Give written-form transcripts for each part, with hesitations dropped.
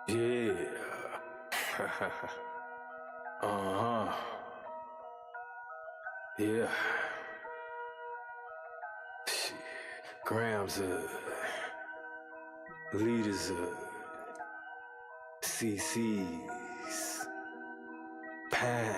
Yeah. uh-huh. Yeah. Shit. Grams leaders CC's, pounds.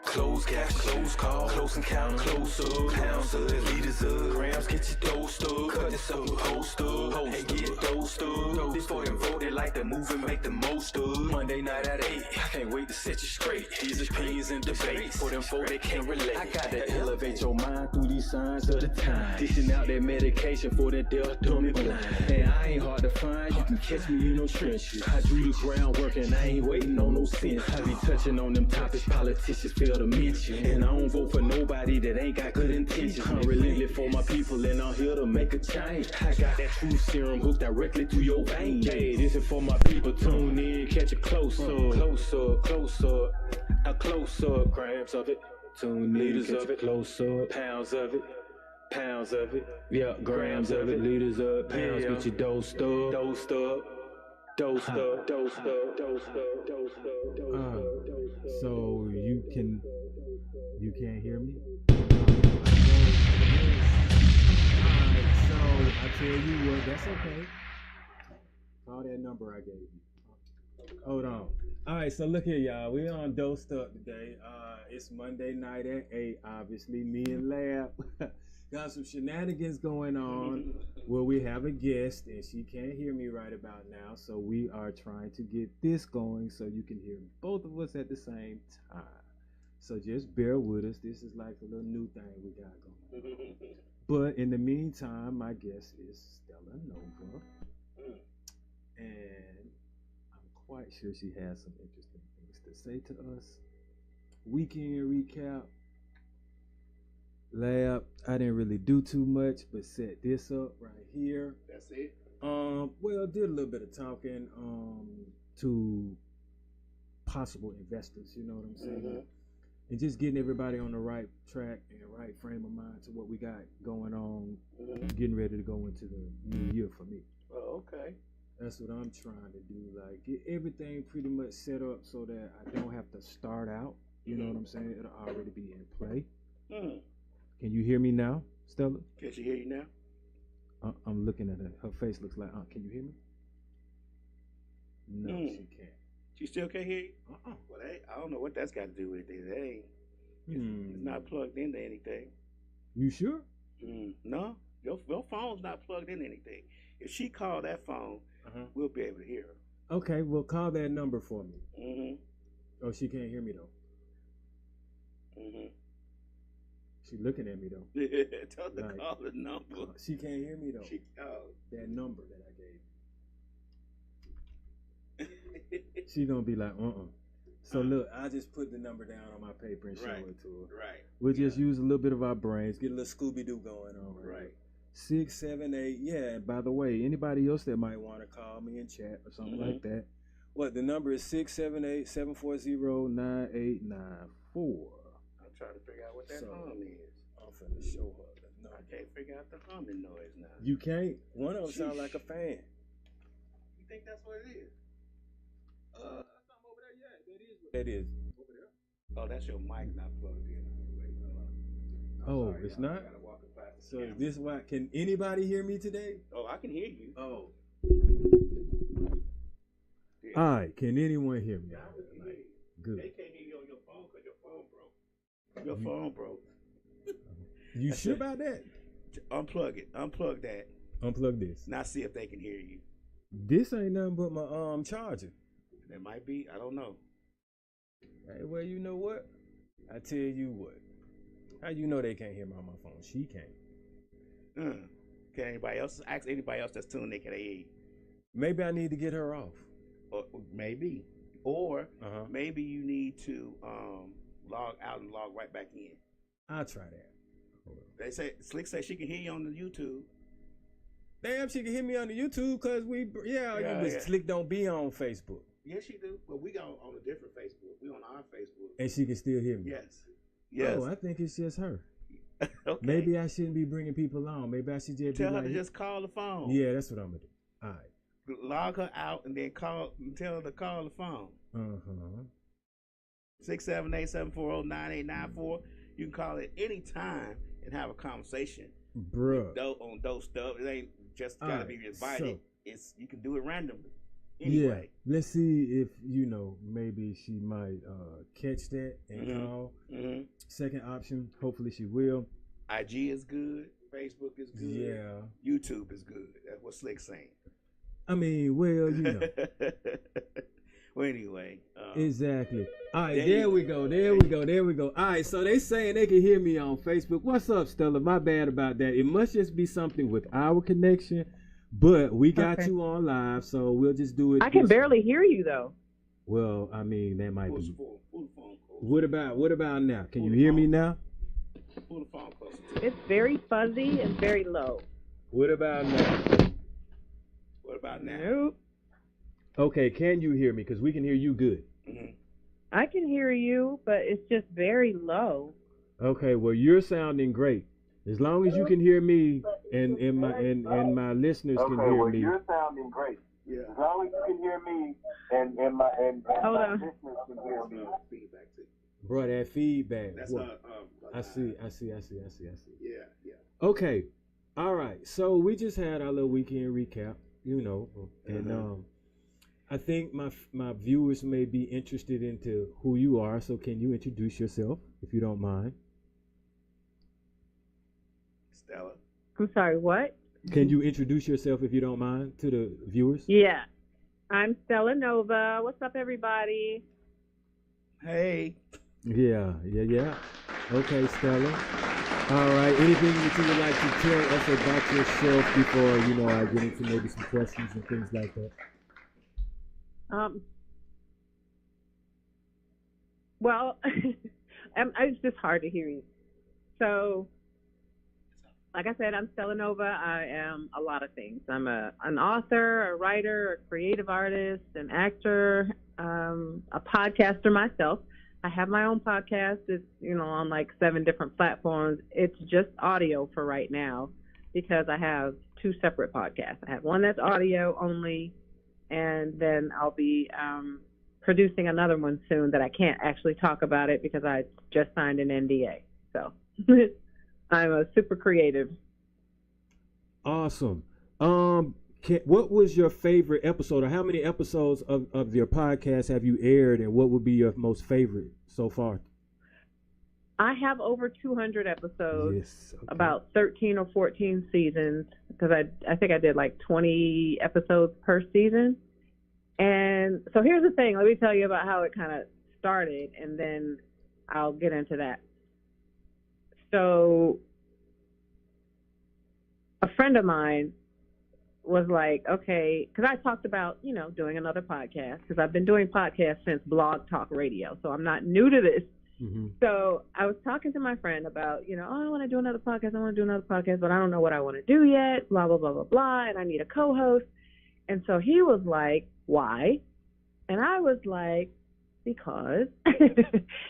Close cash, close call, close encounter, close up, pounds of leaders of grams, get your dosed up, cut this up, post up, and get dosed up. Before you vote, they like to move and make the most of. Monday night at 8, I can't wait to set you straight. These opinions and debates, for them folk they can't relate. I got to elevate your mind through these signs of the time. Dishing out that medication for that death, dummy blind. And I ain't hard to find, you can catch me in no trenches. I do the groundwork and I ain't waiting on no sense. I be touching on them topics politicians fail to mention. And I don't vote for nobody that ain't got good intentions. I'm relentless for my people and I'm here to make a change. I got that true serum hooked directly to your vein. Hey, this is for my people, tune in, catch a close up, close up, close up, a close up, grams of it, tune in, liters of it, close up, pounds of it. Pounds of it, yeah, grams of it, liters up, pounds, get your dosed up, dosed up, dosed up, dosed up, dosed up, dosed up, dosed up. So you can't hear me? Alright, so I tell you what, that's okay. Call that number I gave you. Hold on. Alright, so look here, y'all. We on Dosed Up today. It's Monday night at 8, obviously. Me and Lab got some shenanigans going on where we have a guest and she can't hear me right about now. So we are trying to get this going so you can hear both of us at the same time. So just bear with us. This is like a little new thing we got going. But in the meantime, my guest is StellNova. And I'm quite sure she has some interesting things to say to us. Weekend recap. Lab, I didn't really do too much, but set this up right here. That's it. Well, did a little bit of talking to possible investors, you know what I'm saying? And just getting everybody on the right track and right frame of mind to what we got going on, getting ready to go into the new year for me. Oh, okay. That's what I'm trying to do, like get everything pretty much set up so that I don't have to start out, you know what I'm saying? It'll already be in play. Can you hear me now, Stella? Can she hear you now? I'm looking at her. Her face looks like, can you hear me? No, she can't. She still can't hear you? Well, I don't know what that's got to do with it. That ain't. It's not plugged into anything. You sure? No, your phone's not plugged into anything. If she called that phone, we'll be able to hear her. Okay, well, call that number for me. Oh, she can't hear me though. She looking at me though. Tell her to call the number. She can't hear me though. That number that I gave. She gonna be like, So look, I just put the number down on my paper and show it to her. Right. We'll just use a little bit of our brains, get a little Scooby-Doo going on. Right. 678. Yeah, and by the way, anybody else that might want to call me and chat or something like that, what the number is 678-740-9894. I'm trying to figure out what that hum is. I'm finna show her the number. I can't figure out the humming noise now. You can't? One of them sound like a fan. You think that's what it is? Something over there, yeah. That is over there. Oh, that's your mic not plugged in. Oh, sorry, it's not? So is this why? Can anybody hear me today? Oh, I can hear you. Oh. Yeah. All right. Can anyone hear me? Good. They can't hear you on your phone because your phone broke. Your phone broke. You sure about that? Unplug it. Unplug that. Unplug this. Now see if they can hear you. This ain't nothing but my charger. There might be. I don't know. Hey, well, you know what? I tell you what. How you know they can't hear me on my phone? She can't. Can anybody else ask anybody else that's tuned in? Can they hear you? Maybe I need to get her off. Or maybe. Or maybe you need to log out and log right back in. I'll try that. They say Slick say she can hear you on the YouTube. Damn, she can hear me on the YouTube because Slick don't be on Facebook. Yes, she do. But we go on a different Facebook. We on our Facebook. And she can still hear me. Yes. Oh, I think it's just her. Okay. Maybe I shouldn't be bringing people on. Maybe I should just tell her to just call the phone. Yeah, that's what I'm gonna do. All right. log her out, and then tell her to call the phone. 678-740-9894. You can call it any time and have a conversation. Bruh. On those stuff. It ain't just gotta be invited. You can do it randomly. Yeah. Anyway. Let's see if maybe she might catch that and call. Second option, hopefully she will. IG is good. Facebook is good. Yeah. YouTube is good. That's what Slick's saying. I mean, well, Well, anyway. Exactly. All right, there we go. All right, so they saying they can hear me on Facebook. What's up, Stella? My bad about that. It must just be something with our connection, but we got you on live, so we'll just do it. I can barely hear you, though. Well, I mean, that might be. Pull the phone close. What about now? Can you hear me now? Pull the phone closer. It's very fuzzy and very low. What about now? Nope. Okay, can you hear me? Because we can hear you good. I can hear you, but it's just very low. Okay, well, you're sounding great. As long as you can hear me and my listeners can hear me. You're sounding great. Yeah. As long as you can hear me and my listeners can hear me. Bro, that feedback. That's I see. Yeah. Okay. All right. So we just had our little weekend recap, and I think my viewers may be interested into who you are. So can you introduce yourself, if you don't mind? Stella. I'm sorry, what? Can you introduce yourself, if you don't mind, to the viewers? Yeah. I'm StellNova. What's up, everybody? Hey. Yeah. Okay, Stella. All right. Anything that you would like to tell us about yourself before, I get into maybe some questions and things like that? Well, it's just hard to hear you. So, like I said, I'm StellNova. I am a lot of things. I'm an author, a writer, a creative artist, an actor, a podcaster myself. I have my own podcast. It's, on like 7 different platforms. It's just audio for right now because I have 2 separate podcasts. I have one that's audio only, and then I'll be producing another one soon that I can't actually talk about it because I just signed an NDA. So I'm a super creative. Awesome. What was your favorite episode, or how many episodes of your podcast have you aired, and what would be your most favorite so far? I have over 200 episodes, yes, okay. About 13 or 14 seasons, because I think I did like 20 episodes per season. And so here's the thing. Let me tell you about how it kind of started, and then I'll get into that. So a friend of mine was like, okay, because I talked about, doing another podcast, because I've been doing podcasts since Blog Talk Radio, so I'm not new to this. Mm-hmm. So I was talking to my friend about, I want to do another podcast, but I don't know what I want to do yet, blah, blah, blah, blah, blah, and I need a co-host. And so he was like, why? And I was like, because.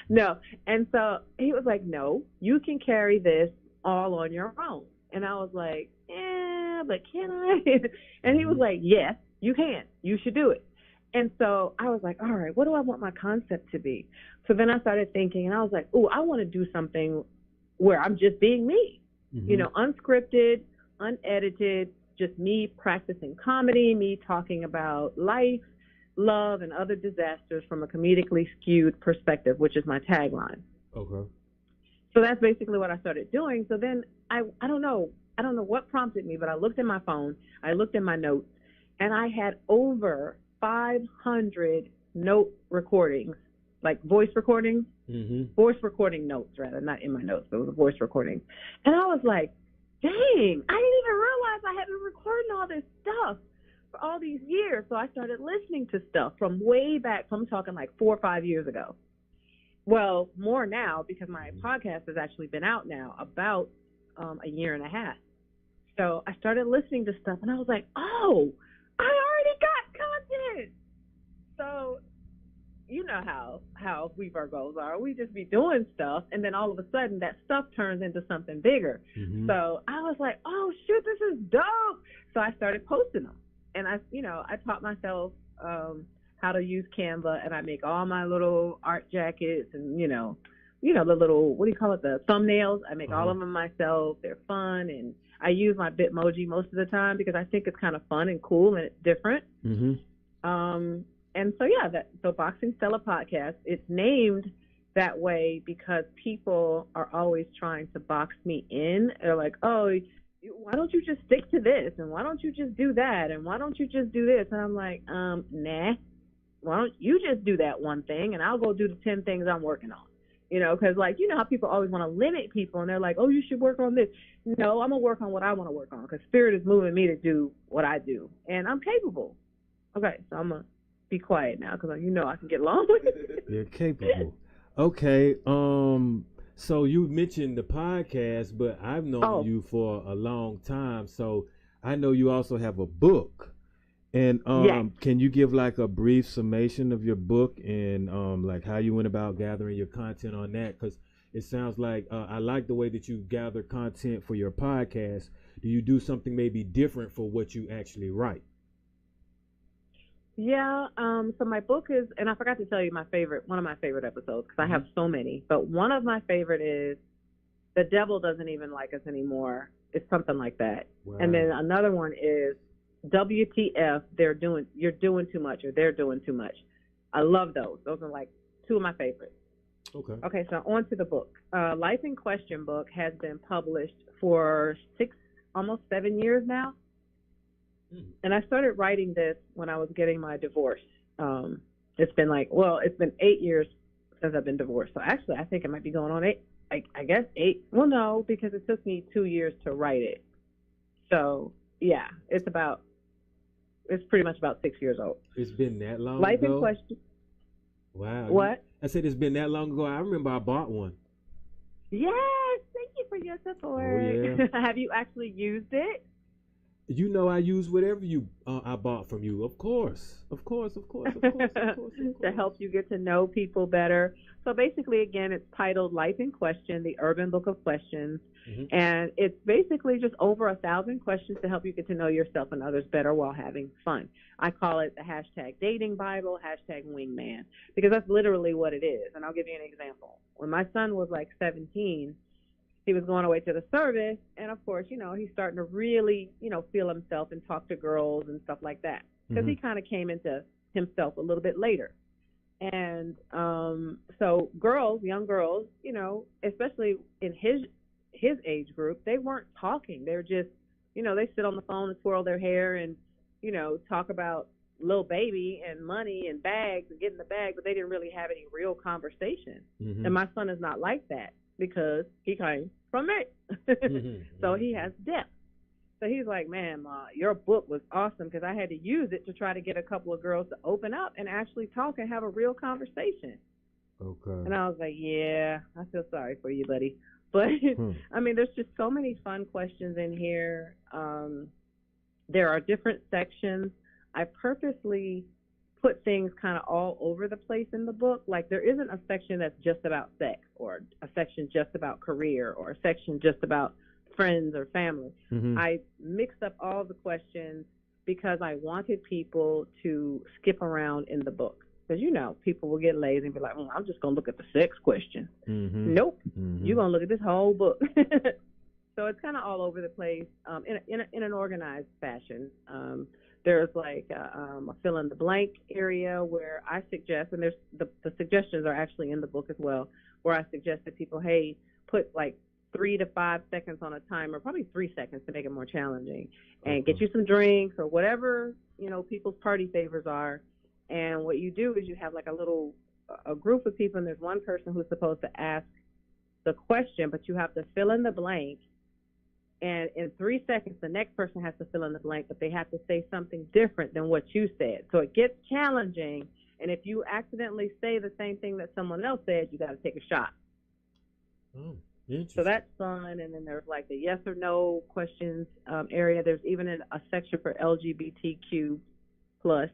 No. And so he was like, no, you can carry this all on your own. And I was like, but can I? And he was like, yes, you can. You should do it. And so I was like, all right, what do I want my concept to be? So then I started thinking, and I was like, I want to do something where I'm just being me, unscripted, unedited, just me practicing comedy, me talking about life, love, and other disasters from a comedically skewed perspective, which is my tagline. Okay. So that's basically what I started doing. So then I don't know what prompted me, but I looked at my phone, I looked at my notes, and I had over 500 note recordings, like voice recordings, voice recording notes rather, not in my notes, but it was a voice recording. And I was like, dang, I didn't even realize I had been recording all this stuff for all these years. So I started listening to stuff from way back, I'm talking like 4 or 5 years ago. Well, more now, because my podcast has actually been out now about a year and a half. So I started listening to stuff, and I was like, oh, I already got content. So you know how we Virgos are. We just be doing stuff, and then all of a sudden that stuff turns into something bigger. So I was like, oh, shoot, this is dope. So I started posting them. and I taught myself how to use Canva, and I make all my little art jackets, and the little, what do you call it, the thumbnails. I make all of them myself. They're fun, and I use my Bitmoji most of the time because I think it's kind of fun and cool and it's different. And so so Boxing Stella podcast, it's named that way because people are always trying to box me in. They're like, oh, why don't you just stick to this, and why don't you just do that, and why don't you just do this? And I'm like, nah, why don't you just do that one thing, and I'll go do the 10 things I'm working on. Because how people always want to limit people, and they're like, oh, you should work on this. No, I'm gonna work on what I want to work on because Spirit is moving me to do what I do, and I'm capable. Okay, so I'm gonna be quiet now because I can get along with it. You're capable. Okay. So you mentioned the podcast, but I've known you for a long time, so I know you also have a book. And can you give like a brief summation of your book and like how you went about gathering your content on that? Because it sounds like I like the way that you gather content for your podcast. Do you do something maybe different for what you actually write? Yeah, so my book is, and I forgot to tell you one of my favorite episodes, because I have so many, but one of my favorite is The Devil Doesn't Even Like Us Anymore. It's something like that. Wow. And then another one is WTF, you're doing too much, or they're doing too much. I love those. Those are like two of my favorites. Okay, so on to the book. Life in Question book has been published for almost 7 years now. And I started writing this when I was getting my divorce. It's been 8 years since I've been divorced. So actually, I think it might be going on 8. I guess 8. Well, no, because it took me 2 years to write it. So yeah, it's pretty much about 6 years old. It's been that long Life ago? in Question. Wow. What? I said it's been that long ago. I remember I bought one. Yes, thank you for your support. Oh, yeah. Have you actually used it? I use whatever I bought from you. Of course. To help you get to know people better. So basically, again, it's titled Life in Question, the Urban Book of Questions. And it's basically just over 1,000 questions to help you get to know yourself and others better while having fun. I call it the #dating Bible, #wingman, because that's literally what it is. And I'll give you an example. When my son was like 17, he was going away to the service, and of course, he's starting to really, feel himself and talk to girls and stuff like that, because he kind of came into himself a little bit later. And so young girls, especially in his age group, they weren't talking. They're just, they sit on the phone and twirl their hair and, talk about little baby and money and bags and getting the bag, but they didn't really have any real conversation. And my son is not like that, because he came from me. So he has depth. So he's like, man, Ma, your book was awesome, because I had to use it to try to get a couple of girls to open up and actually talk and have a real conversation. Okay. And I was like, yeah, I feel sorry for you, buddy. But, I mean, there's just so many fun questions in here. There are different sections. I purposely put things kind of all over the place in the book. Like, there isn't a section that's just about sex, or a section just about career, or a section just about friends or family. I mixed up all the questions because I wanted people to skip around in the book. Because, people will get lazy and be like, I'm just going to look at the sex question. Nope. You're going to look at this whole book. So it's kind of all over the place in an organized fashion. There's like a fill in the blank area where I suggest, and there's the suggestions are actually in the book as well, where I suggest that people, hey, put like 3 to 5 seconds on a timer, probably 3 seconds to make it more challenging, and get you some drinks or whatever, people's party favors are. And what you do is you have like a group of people, and there's one person who's supposed to ask the question, but you have to fill in the blank. And in 3 seconds, the next person has to fill in the blank, but they have to say something different than what you said. So it gets challenging. And if you accidentally say the same thing that someone else said, you got to take a shot. Oh, interesting. So that's fun. And then there's like the yes or no questions area. There's even a section for LGBTQ plus,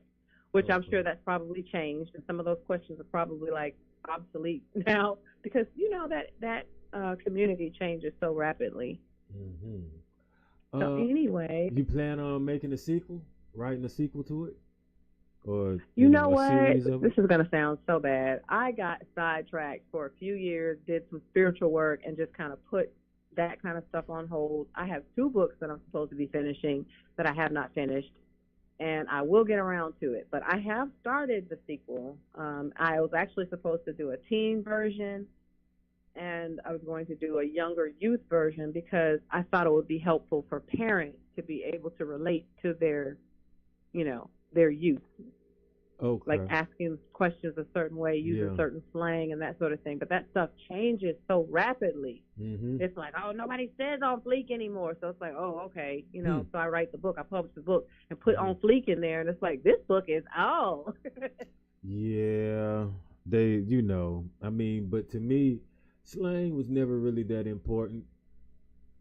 which I'm sure that's probably changed. And some of those questions are probably like obsolete now, because that community changes so rapidly. So anyway, you plan on making a sequel, writing a sequel to it, or You know a what? series of This it? is gonna sound so bad. I got sidetracked for a few years, did some spiritual work, and just kind of put that kind of stuff on hold. I have 2 books that I'm supposed to be finishing that I have not finished, and I will get around to it. But I have started the sequel. I was actually supposed to do a teen version, and I was going to do a younger youth version because I thought it would be helpful for parents to be able to relate to their, their youth. Okay. Like asking questions a certain way, using certain slang and that sort of thing. But that stuff changes so rapidly. Mm-hmm. It's like, oh, nobody says on fleek anymore. So it's like, oh, okay. So I write the book, I publish the book and put on fleek in there. And it's like, this book is old. Yeah, they, I mean, but to me, slang was never really that important.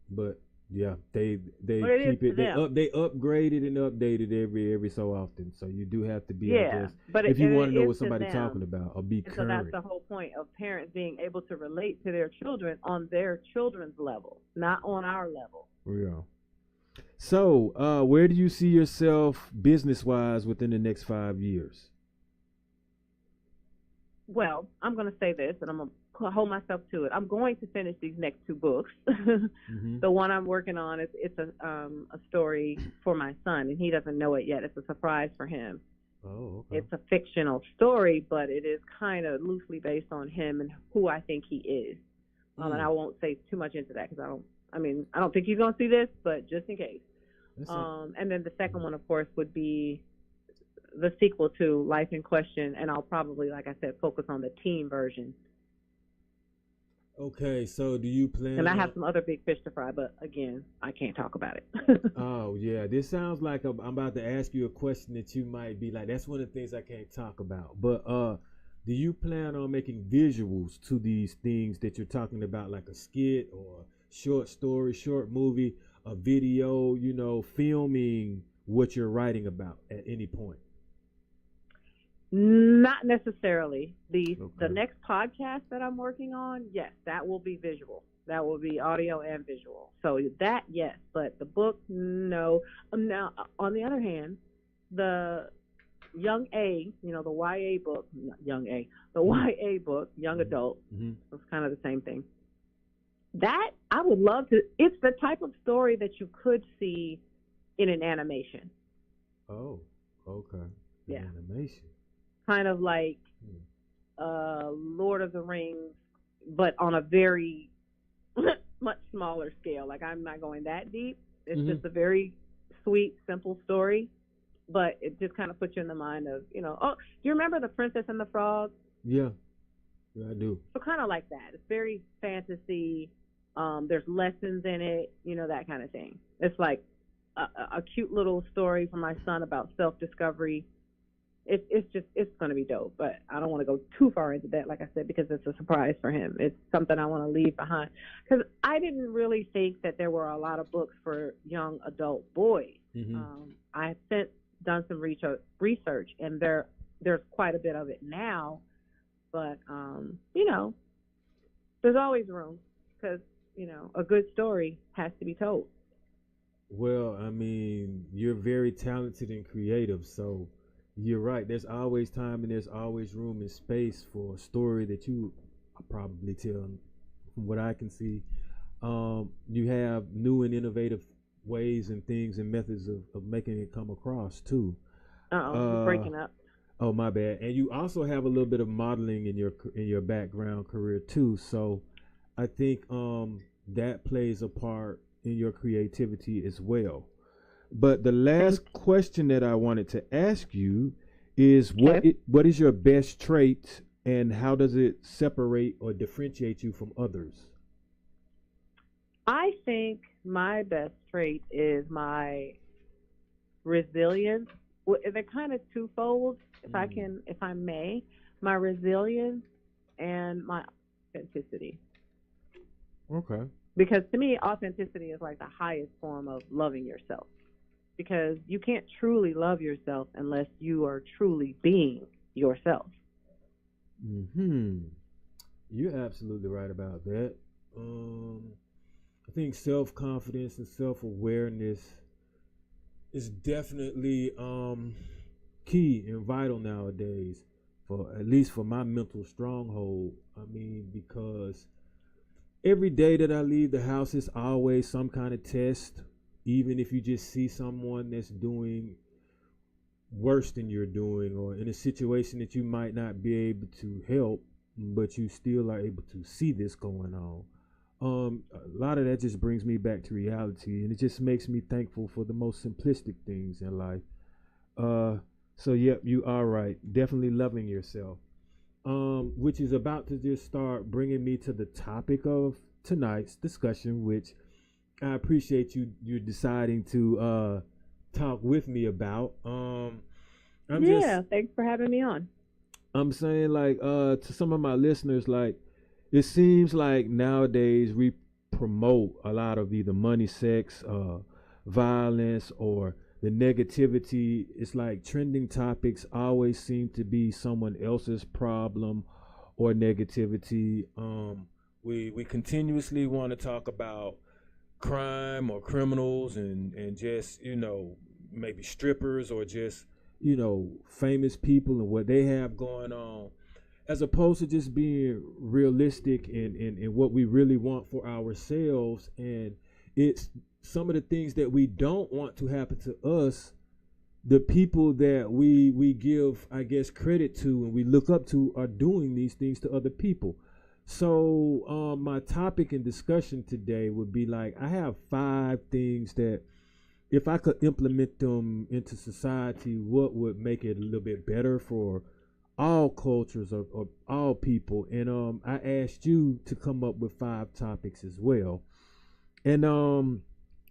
But yeah, they keep it. They upgrade it and update it every so often. So you do have to be, I guess, but if you want to know what somebody's talking about or be current. So that's the whole point of parents being able to relate to their children on their children's level, not on our level. Yeah. So, where do you see yourself business-wise within the next 5 years? Well, I'm going to say this, and I'm going to hold myself to it. I'm going to finish these next 2 books. Mm-hmm. The one I'm working on it's a story for my son, and he doesn't know it yet. It's a surprise for him. Oh, okay. It's a fictional story, but it is kind of loosely based on him and who I think he is. And I won't say too much into that because I don't think he's going to see this, but just in case. And then the second one, of course, would be the sequel to Life in Question, and I'll probably, like I said, focus on the teen version. Okay, so do you plan? And I have some other big fish to fry, but again, I can't talk about it. Oh yeah, this sounds like I'm about to ask you a question that you might be like, that's one of the things I can't talk about. But do you plan on making visuals to these things that you're talking about, like a skit or short story, short movie, a video? Filming what you're writing about at any point. Not necessarily. The next podcast that I'm working on, yes, that will be visual. That will be audio and visual. So that, yes, but the book, no. Now, on the other hand, the Young A, the YA book, Young A, the YA book, Young Adult, it's kind of the same thing. That, I would love to, it's the type of story that you could see in an animation. Oh, okay. Yeah. Animation. Kind of like Lord of the Rings, but on a very much smaller scale. Like, I'm not going that deep. It's just a very sweet, simple story, but it just kind of puts you in the mind of, oh, do you remember The Princess and the Frog? Yeah, I do. So kind of like that. It's very fantasy. There's lessons in it, that kind of thing. It's like a cute little story for my son about self-discovery. It's going to be dope, but I don't want to go too far into that, like I said, because it's a surprise for him. It's something I want to leave behind, because I didn't really think that there were a lot of books for young adult boys. I have since done some research, and there's quite a bit of it now, but there's always room, because a good story has to be told. Well, I mean, you're very talented and creative, so you're right. There's always time and there's always room and space for a story that you probably tell. From what I can see, you have new and innovative ways and things and methods of making it come across too. You're breaking up. Oh, my bad. And you also have a little bit of modeling in your background career too. So I think that plays a part in your creativity as well. But the last question that I wanted to ask you is what is your best trait, and how does it separate or differentiate you from others? I think my best trait is my resilience. They're kind of twofold, if I may. My resilience and my authenticity. Okay. Because to me, authenticity is like the highest form of loving yourself. Because you can't truly love yourself unless you are truly being yourself. You're absolutely right about that. I think self-confidence and self-awareness is definitely key and vital nowadays, for at least for my mental stronghold. I mean, because every day that I leave the house is always some kind of test. Even if you just see someone that's doing worse than you're doing, or in a situation that you might not be able to help, but you still are able to see this going on. A lot of that just brings me back to reality, and it just makes me thankful for the most simplistic things in life. So yep, you are right. Definitely loving yourself. Which is about to just start bringing me to the topic of tonight's discussion, which I appreciate you deciding to talk with me about. Thanks for having me on. I'm saying, like, to some of my listeners, like, it seems like nowadays we promote a lot of either money, sex, violence, or the negativity. It's like trending topics always seem to be someone else's problem or negativity. We continuously want to talk about crime or criminals and just, maybe strippers or just, famous people and what they have going on, as opposed to just being realistic in what we really want for ourselves. And it's some of the things that we don't want to happen to us, the people that we give, I guess, credit to and we look up to are doing these things to other people. So my topic and discussion today would be like, I have 5 things that if I could implement them into society, what would make it a little bit better for all cultures or all people. And I asked you to come up with 5 topics as well. And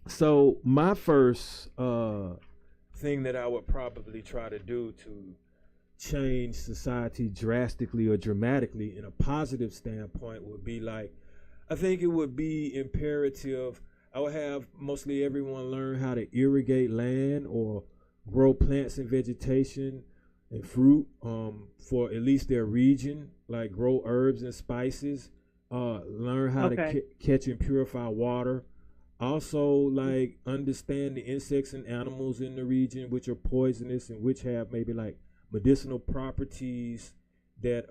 so my first thing that I would probably try to do to change society drastically or dramatically in a positive standpoint would be like, I think it would be imperative. I would have mostly everyone learn how to irrigate land or grow plants and vegetation and fruit for at least their region, like grow herbs and spices, learn how to catch and purify water. Also, like, understand the insects and animals in the region which are poisonous and which have maybe like medicinal properties that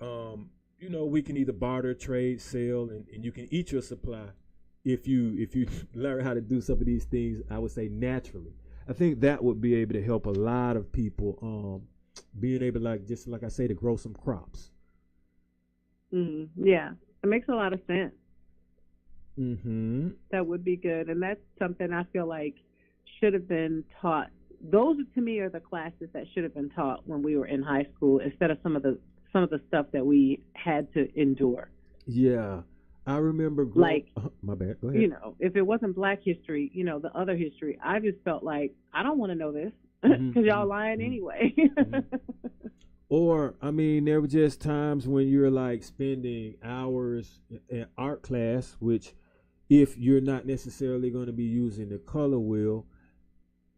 we can either barter, trade, sell, and you can eat your supply if you learn how to do some of these things, I would say naturally. I think that would be able to help a lot of people being able, like, just like I say, to grow some crops. Yeah, it makes a lot of sense. Mm-hmm. That would be good, and that's something I feel like should have been taught. Those, to me, are the classes that should have been taught when we were in high school, instead of some of the stuff that we had to endure. Yeah, I remember. My bad. Go ahead. If it wasn't Black history, the other history, I just felt like I don't want to know this because y'all lying anyway. Or, I mean, there were just times when you're like spending hours in art class, which, if you're not necessarily going to be using the color wheel,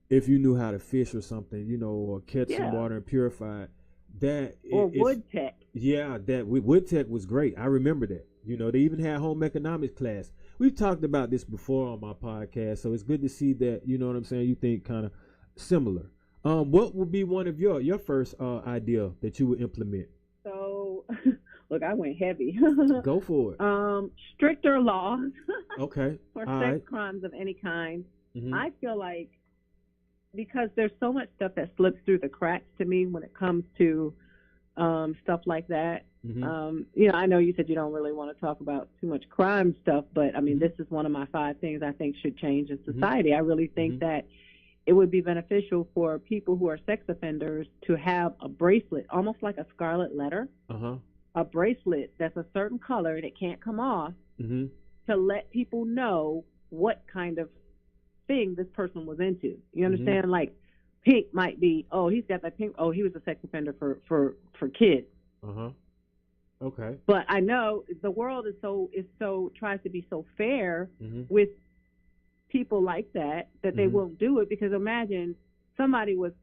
if you knew how to fish or something, or catch some water and purify it, wood tech. Yeah, wood tech was great. I remember that. They even had home economics class. We've talked about this before on my podcast, so it's good to see that, you know what I'm saying, you think kind of similar. What would be one of your first idea that you would implement? So, look, I went heavy. Go for it. Stricter laws. Okay. For sex crimes of any kind. Mm-hmm. I feel like, because there's so much stuff that slips through the cracks to me when it comes to stuff like that. Mm-hmm. I know you said you don't really want to talk about too much crime stuff, but I mean, this is one of my 5 things I think should change in society. I really think that it would be beneficial for people who are sex offenders to have a bracelet, almost like a scarlet letter, a bracelet that's a certain color and it can't come off, to let people know what kind of thing this person was into. You understand? Like, pink might be, he's got that pink, he was a sex offender for kids. Okay. But I know the world is so tries to be so fair with people like that they won't do it, because imagine somebody with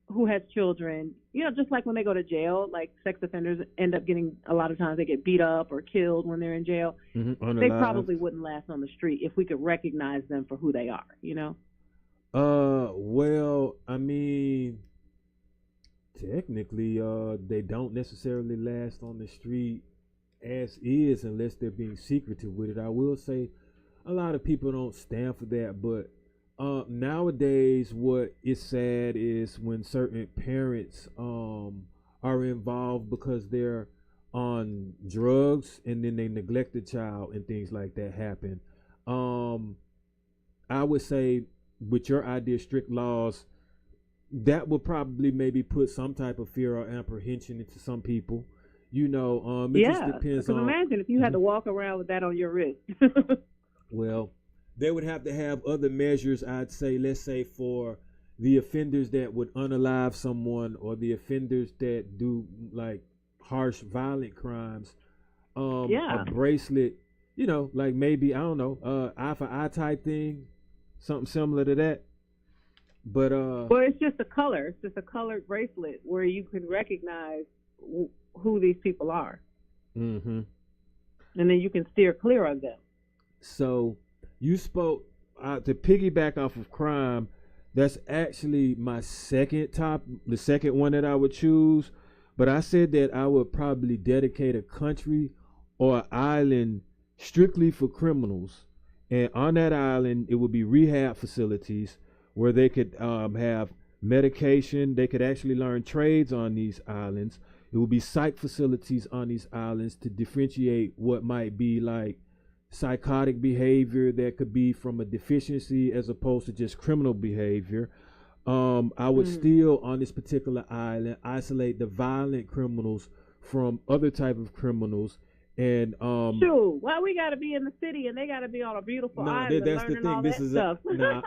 who has children, just like when they go to jail, like sex offenders end up getting, a lot of times they get beat up or killed when they're in jail. They probably wouldn't last on the street if we could recognize them for who they are, Well, I mean, technically, they don't necessarily last on the street as is unless they're being secretive with it. I will say a lot of people don't stand for that, but nowadays what is sad is when certain parents are involved because they're on drugs and then they neglect the child and things like that happen. Um, I would say with your idea of strict laws, that would probably maybe put some type of fear or apprehension into some people. It just Yeah, depends because on. imagine if you had Mhm. to walk around with that on your wrist. Well, they would have to have other measures, I'd say, let's say for the offenders that would unalive someone or the offenders that do like harsh, violent crimes, a Yeah. bracelet, like maybe, I don't know, eye for eye type thing, something similar to that. But, Well, it's just a color. It's just a colored bracelet where you can recognize who these people are, hmm and then you can steer clear of them. So you spoke to piggyback off of crime. That's actually my the second one that I would choose. But I said that I would probably dedicate a country or an island strictly for criminals. And on that island, it would be rehab facilities where they could have medication. They could actually learn trades on these islands. It would be psych facilities on these islands to differentiate what might be like psychotic behavior that could be from a deficiency as opposed to just criminal behavior. I would still on this particular island isolate the violent criminals from other type of criminals. And Shoot, why we got to be in the city and they got to be on a beautiful no, island that's the learning thing. all This that is stuff? nah.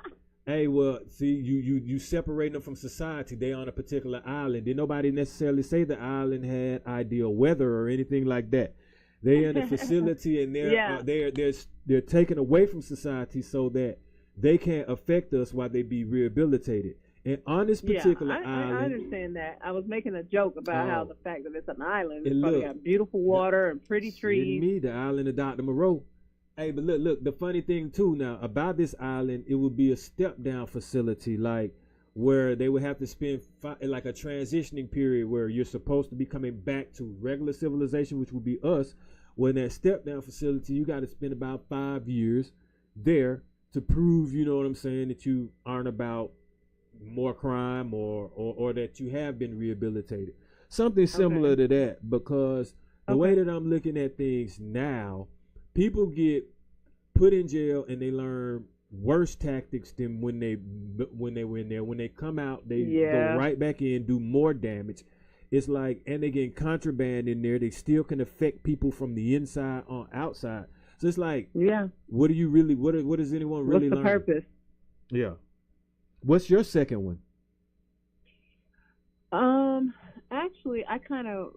Hey, well, see, you separate them from society. They on a particular island. Did nobody necessarily say the island had ideal weather or anything like that? They in a facility and Yeah. they're taken away from society so that they can't affect us while they be rehabilitated. And on this particular I island, understand that. I was making a joke about how Oh. the fact that it's an island, And it's probably look, got beautiful water and pretty trees. me, the island of Dr. Moreau. Hey, but look, the funny thing too now about this island, it would be a step down facility, like where they would have to spend like a transitioning period where you're supposed to be coming back to regular civilization, which would be us. When that step down facility, you got to spend about 5 years there to prove, you know what I'm saying, that you aren't about more crime or that you have been rehabilitated. Something similar to that, because the way that I'm looking at things now, people get put in jail and they learn worse tactics than when they were in there. When they come out, they go right back in, do more damage. It's like, and they get contraband in there. They still can affect people from the inside on outside. So it's like, what do you really? What does anyone really learn? What's the purpose? Yeah. What's your second one? Actually, I kind of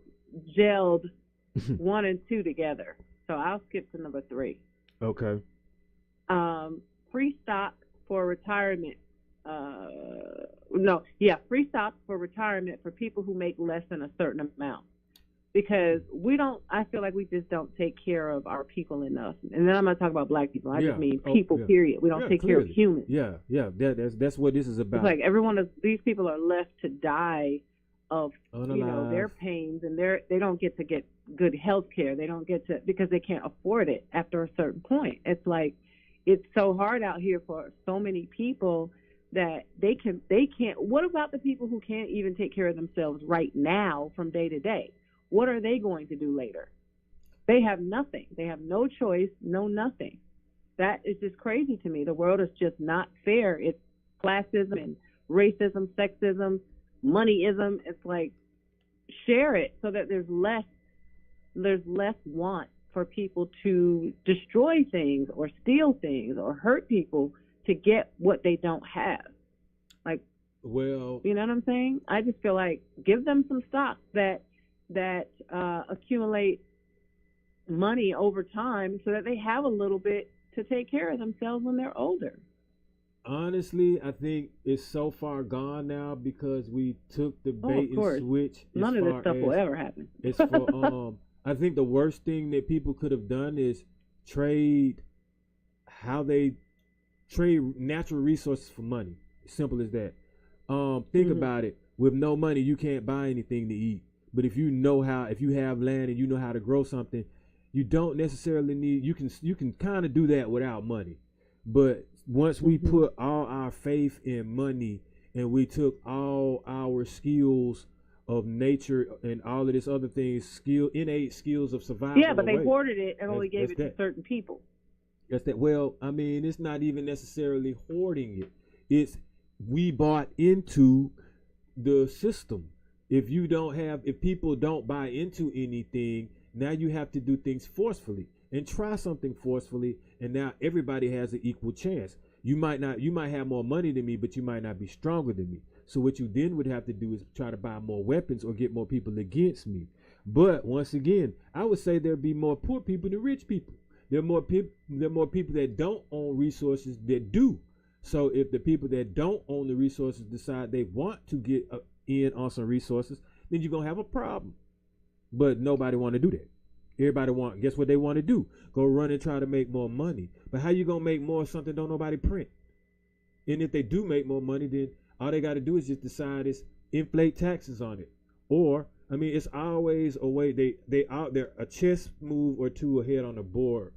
gelled 1 and 2 together, so I'll skip to number 3. Okay. Free stock for retirement. Free stock for retirement for people who make less than a certain amount. Because I feel like we just don't take care of our people enough. And then I'm not talking about black people. I just mean people, period. We don't take care of humans. Yeah. That's what this is about. It's like these people are left to die of their pains, and they don't get to get good health care. They don't get to, because they can't afford it after a certain point. It's like, it's so hard out here for so many people that they can't. What about the people who can't even take care of themselves right now from day to day? What are they going to do later? They have nothing. They have no choice, no nothing. That is just crazy to me. The world is just not fair. It's classism and racism, sexism, moneyism. It's like, share it so that there's less want for people to destroy things or steal things or hurt people to get what they don't have. Like, well, you know what I'm saying? I just feel like give them some stocks that accumulate money over time so that they have a little bit to take care of themselves when they're older. Honestly, I think it's so far gone now because we took the bait and switch. None of this stuff will ever happen. It's for I think the worst thing that people could have done is trade natural resources for money. Simple as that. Think about it. With no money, you can't buy anything to eat. But if you have land and you know how to grow something, you don't necessarily need. You can kind of do that without money. But once we put all our faith in money and we took all our skills of nature and all of this other things, innate skills of survival. Yeah, but they hoarded it and only gave it to certain people. That's that. Well, I mean, it's not even necessarily hoarding it. It's we bought into the system. If people don't buy into anything, now you have to do things forcefully and try something forcefully, and now everybody has an equal chance. You might have more money than me, but you might not be stronger than me. So what you then would have to do is try to buy more weapons or get more people against me. But once again, I would say there'd be more poor people than rich people. There are more people that don't own resources that do. So if the people that don't own the resources decide they want to get in on some resources, then you're gonna have a problem. But nobody want to do that. Everybody guess what they want to do? Go run and try to make more money. But how you gonna make more of something don't nobody print? And if they do make more money, then all they got to do is just decide is inflate taxes on it. Or, I mean, it's always a way they out there a chess move or two ahead on the board.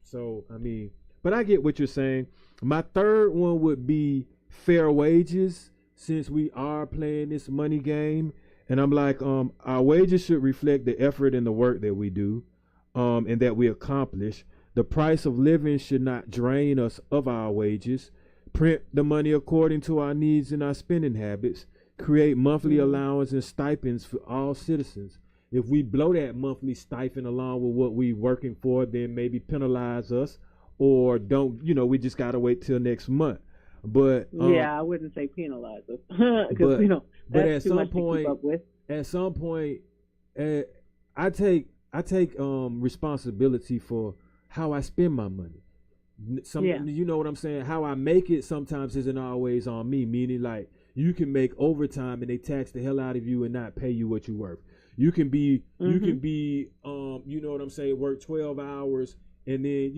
So, I mean, but I get what you're saying. My third one would be fair wages, since we are playing this money game. And I'm like, our wages should reflect the effort and the work that we do, and that we accomplish. The price of living should not drain us of our wages. Print the money according to our needs and our spending habits. Create monthly allowance and stipends for all citizens. If we blow that monthly stipend along with what we working for, then maybe penalize us, or don't, we just gotta wait till next month. But I wouldn't say penalize us, because but that's too much to keep up with. At some point, I take responsibility for how I spend my money. You know what I'm saying? How I make it sometimes isn't always on me. Meaning, like, you can make overtime and they tax the hell out of you and not pay you what you're worth. You can be, you know what I'm saying? Work 12 hours and then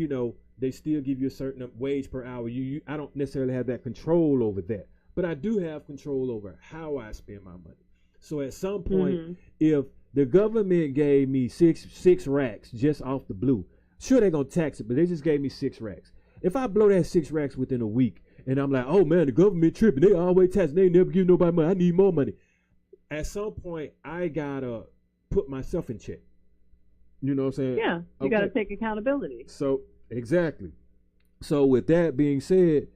they still give you a certain wage per hour. I don't necessarily have that control over that, but I do have control over how I spend my money. So at some point, if the government gave me six racks just off the blue, sure they're gonna tax it, but they just gave me 6 racks. If I blow that 6 racks within a week, and I'm like, oh man, the government tripping, they always tax, they never give nobody money, I need more money. At some point, I gotta put myself in check. You know what I'm saying? Yeah, you gotta take accountability. So exactly. So with that being said,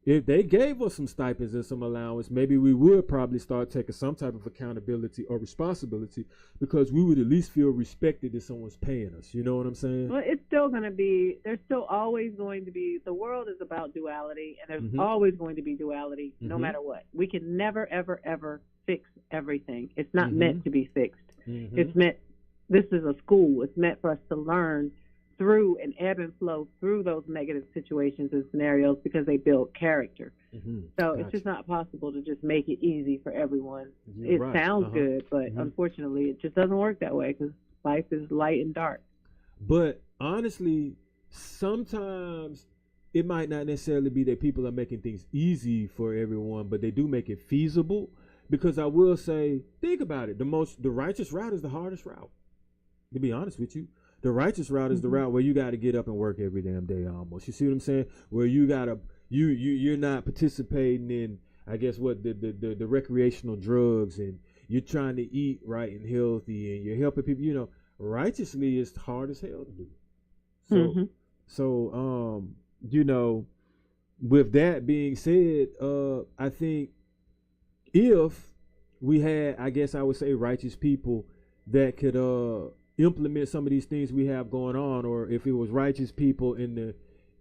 if they gave us some stipends and some allowance, maybe we would probably start taking some type of accountability or responsibility, because we would at least feel respected that someone's paying us. You know what I'm saying? Well, it's still going to be, there's still always going to be, the world is about duality, and there's always going to be duality no matter what. We can never, ever, ever fix everything. It's not meant to be fixed. This is a school. It's meant for us to learn through and ebb and flow through those negative situations and scenarios, because they build character. So it's just not possible to just make it easy for everyone. It sounds good, but unfortunately it just doesn't work that way, because life is light and dark. But honestly, sometimes it might not necessarily be that people are making things easy for everyone, but they do make it feasible. Because I will say, think about it, the righteous route is the hardest route, to be honest with you. The righteous route is the route where you got to get up and work every damn day almost. You see what I'm saying? Where you gotta you're not participating in, I guess, what the recreational drugs, and you're trying to eat right and healthy, and you're helping people. Righteously is hard as hell to do. So with that being said, I think if we had, I guess I would say, righteous people that could implement some of these things we have going on, or if it was righteous people at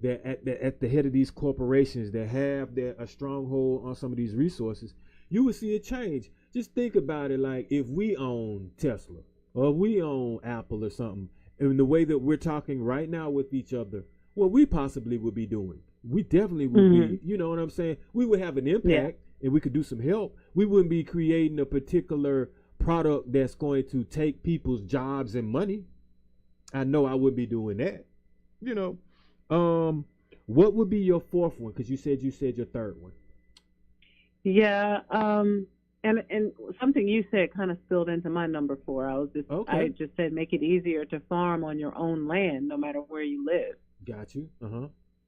the head of these corporations that have a stronghold on some of these resources, you would see a change. Just think about it, like if we own Tesla or we own Apple or something, and the way that we're talking right now with each other, what we possibly would be doing, we definitely would be, you know what I'm saying? We would have an impact and we could do some help. We wouldn't be creating a particular product that's going to take people's jobs and money. I know I would be doing that. What would be your fourth one? Because you said your third one. Yeah. And something you said kind of spilled into my number 4. I just said make it easier to farm on your own land, no matter where you live. Got you.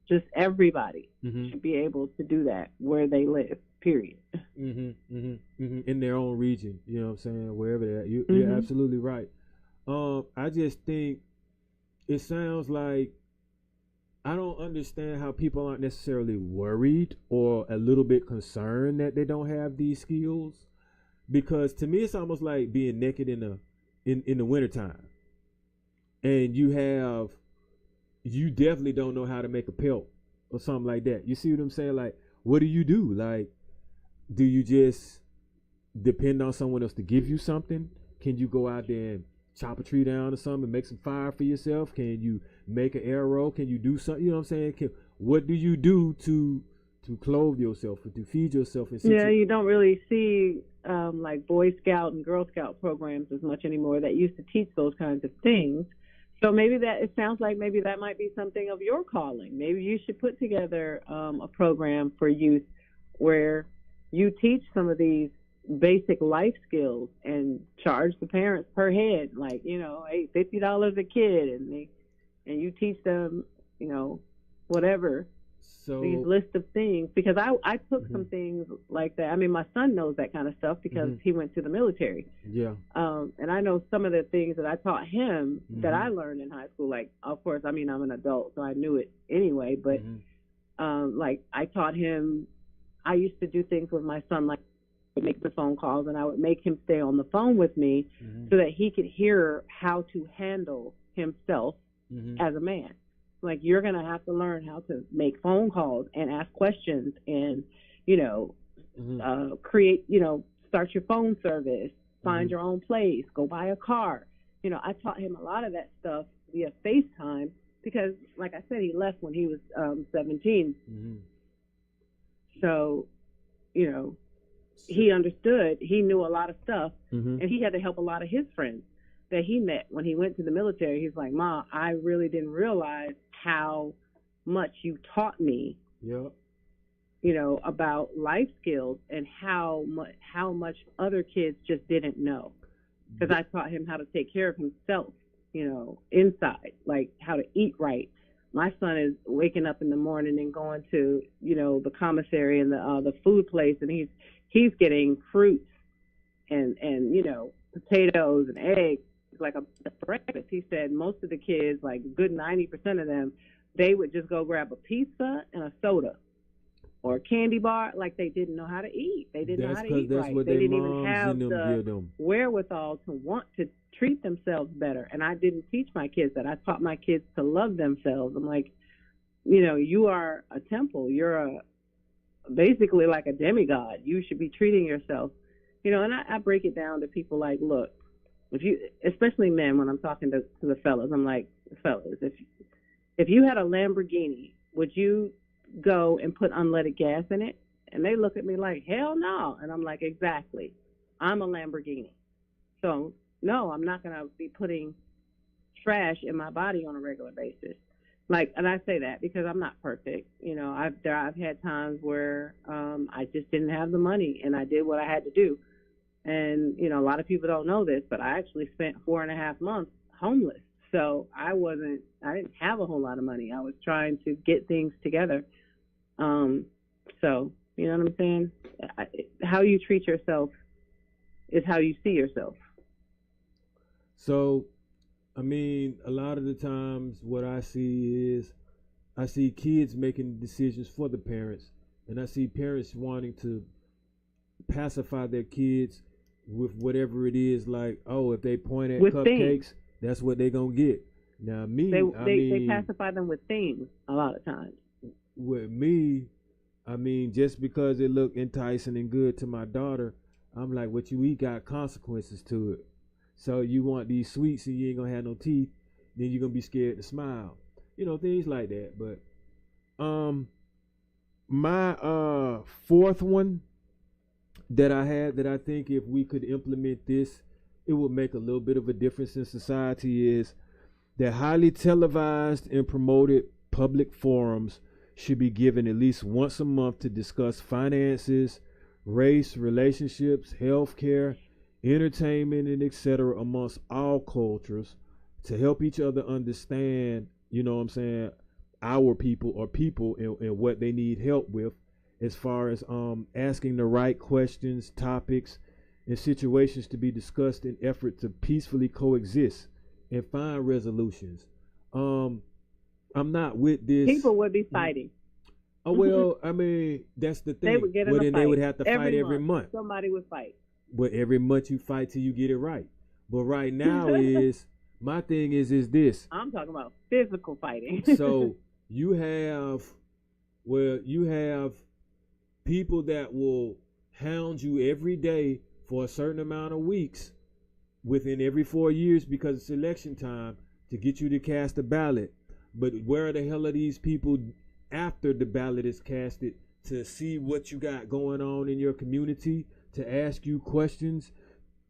Just everybody should be able to do that where they live. Period. In their own region, you know what I'm saying? Wherever they're at. You're absolutely right. I just think it sounds like I don't understand how people aren't necessarily worried or a little bit concerned that they don't have these skills, because to me it's almost like being naked in the wintertime, and you definitely don't know how to make a pelt or something like that. You see what I'm saying? Like, what do you do? Like, do you just depend on someone else to give you something? Can you go out there and chop a tree down or something and make some fire for yourself? Can you make an arrow? Can you do something? You know what I'm saying? What do you do to clothe yourself or to feed yourself? Yeah, you don't really see like Boy Scout and Girl Scout programs as much anymore that used to teach those kinds of things. So maybe it sounds like maybe that might be something of your calling. Maybe you should put together a program for youth where you teach some of these basic life skills and charge the parents per head, like, hey, $50 a kid, and you teach them, whatever. So these lists of things, because I took some things like that. I mean, my son knows that kind of stuff because he went to the military. Yeah. And I know some of the things that I taught him that I learned in high school. Like, of course, I mean, I'm an adult, so I knew it anyway. But like, I taught him. I used to do things with my son, like make the phone calls, and I would make him stay on the phone with me so that he could hear how to handle himself as a man. Like, you're going to have to learn how to make phone calls and ask questions and, create, start your phone service, find your own place, go buy a car. I taught him a lot of that stuff via FaceTime because, like I said, he left when he was 17. So, he understood. He knew a lot of stuff, and he had to help a lot of his friends that he met when he went to the military. He's like, Ma, I really didn't realize how much you taught me, about life skills and how much other kids just didn't know. Because I taught him how to take care of himself, inside, like how to eat right. My son is waking up in the morning and going to, the commissary and the food place, and he's getting fruits and potatoes and eggs like a breakfast. He said most of the kids, like a good 90% of them, they would just go grab a pizza and a soda or a candy bar, like they didn't know how to eat. They didn't know how to eat right. They didn't even have the wherewithal to want to treat themselves better. And I didn't teach my kids that. I taught my kids to love themselves. I'm like, you are a temple. You're basically like a demigod. You should be treating yourself, and I break it down to people like, look, especially men, when I'm talking to the fellas, I'm like, fellas, if you had a Lamborghini, would you go and put unleaded gas in it? And they look at me like, hell no. And I'm like, exactly. I'm a Lamborghini. So no, I'm not going to be putting trash in my body on a regular basis. Like, and I say that because I'm not perfect. I've had times where I just didn't have the money and I did what I had to do. And, a lot of people don't know this, but I actually spent 4.5 months homeless. So I didn't have a whole lot of money. I was trying to get things together. So, you know what I'm saying? How you treat yourself is how you see yourself. So, I mean, a lot of the times what I see kids making decisions for the parents, and I see parents wanting to pacify their kids with whatever it is, like, oh, if they point at cupcakes, things. That's what they're going to get. Now, they pacify them with things a lot of times. With me, I mean, just because it looked enticing and good to my daughter, I'm like, what you eat got consequences to it. So you want these sweets and you ain't going to have no teeth, then you're going to be scared to smile. Things like that. But my fourth one that I had that I think if we could implement this, it would make a little bit of a difference in society is that highly televised and promoted public forums should be given at least once a month to discuss finances, race, relationships, healthcare, entertainment, and etc. amongst all cultures to help each other understand, you know what I'm saying, our people or people and what they need help with as far as asking the right questions, topics, and situations to be discussed in effort to peacefully coexist and find resolutions. I'm not with this. People would be fighting. Oh, well, I mean, that's the thing. They would get in well, a then fight. they would have to fight every month. Somebody would fight. But every month you fight till you get it right. But right now my thing is this. I'm talking about physical fighting. So you have people that will hound you every day for a certain amount of weeks within every 4 years because it's election time to get you to cast a ballot. But where the hell are these people after the ballot is casted to see what you got going on in your community, to ask you questions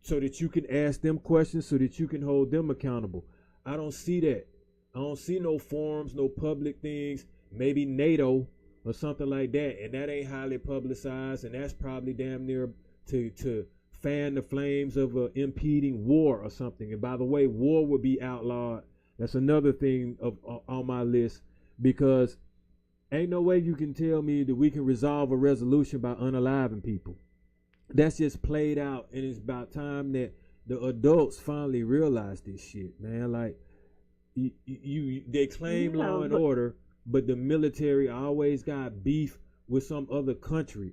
so that you can ask them questions so that you can hold them accountable? I don't see that. I don't see no forums, no public things, maybe NATO or something like that, and that ain't highly publicized, and that's probably damn near to fan the flames of a impeding war or something. And by the way, war would be outlawed. That's another thing on my list, because ain't no way you can tell me that we can resolve a resolution by unaliving people. That's just played out, and it's about time that the adults finally realize this shit, man. Like, they claim law and order, but the military always got beef with some other country.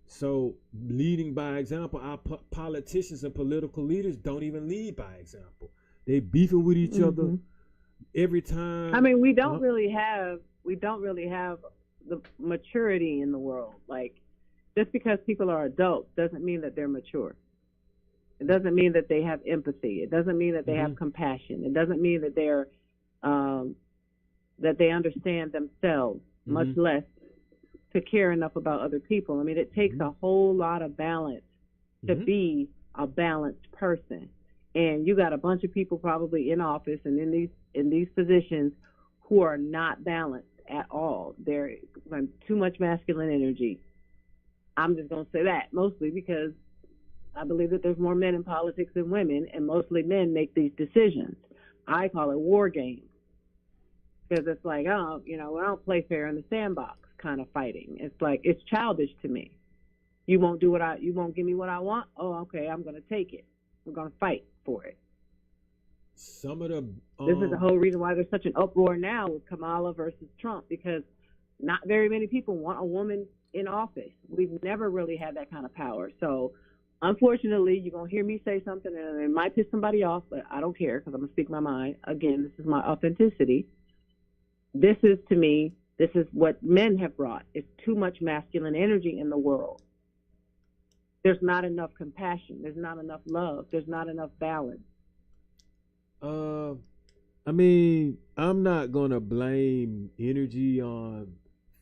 So leading by example, our politicians and political leaders don't even lead by example. They beefing with each other every time. I mean, we don't really have the maturity in the world. Like, just because people are adults doesn't mean that they're mature. It doesn't mean that they have empathy. It doesn't mean that they have compassion. It doesn't mean that they're that they understand themselves, much less to care enough about other people. I mean, it takes a whole lot of balance to be a balanced person. And you got a bunch of people probably in office and in these positions who are not balanced at all. They're too much masculine energy. I'm just going to say that, mostly because I believe that there's more men in politics than women, and mostly men make these decisions. I call it war games, because it's like, oh, I don't play fair in the sandbox kind of fighting. It's like, it's childish to me. You won't give me what I want? Oh, okay, I'm going to take it. We're going to fight for it. Some of the this is the whole reason why there's such an uproar now with Kamala versus Trump, because not very many people want a woman in office. We've never really had that kind of power. So unfortunately, you're going to hear me say something and it might piss somebody off, but I don't care, because I'm going to speak my mind. Again, this is my authenticity. This is what men have brought. It's too much masculine energy in the world. There's not enough compassion. There's not enough love. There's not enough balance. I mean, I'm not going to blame energy on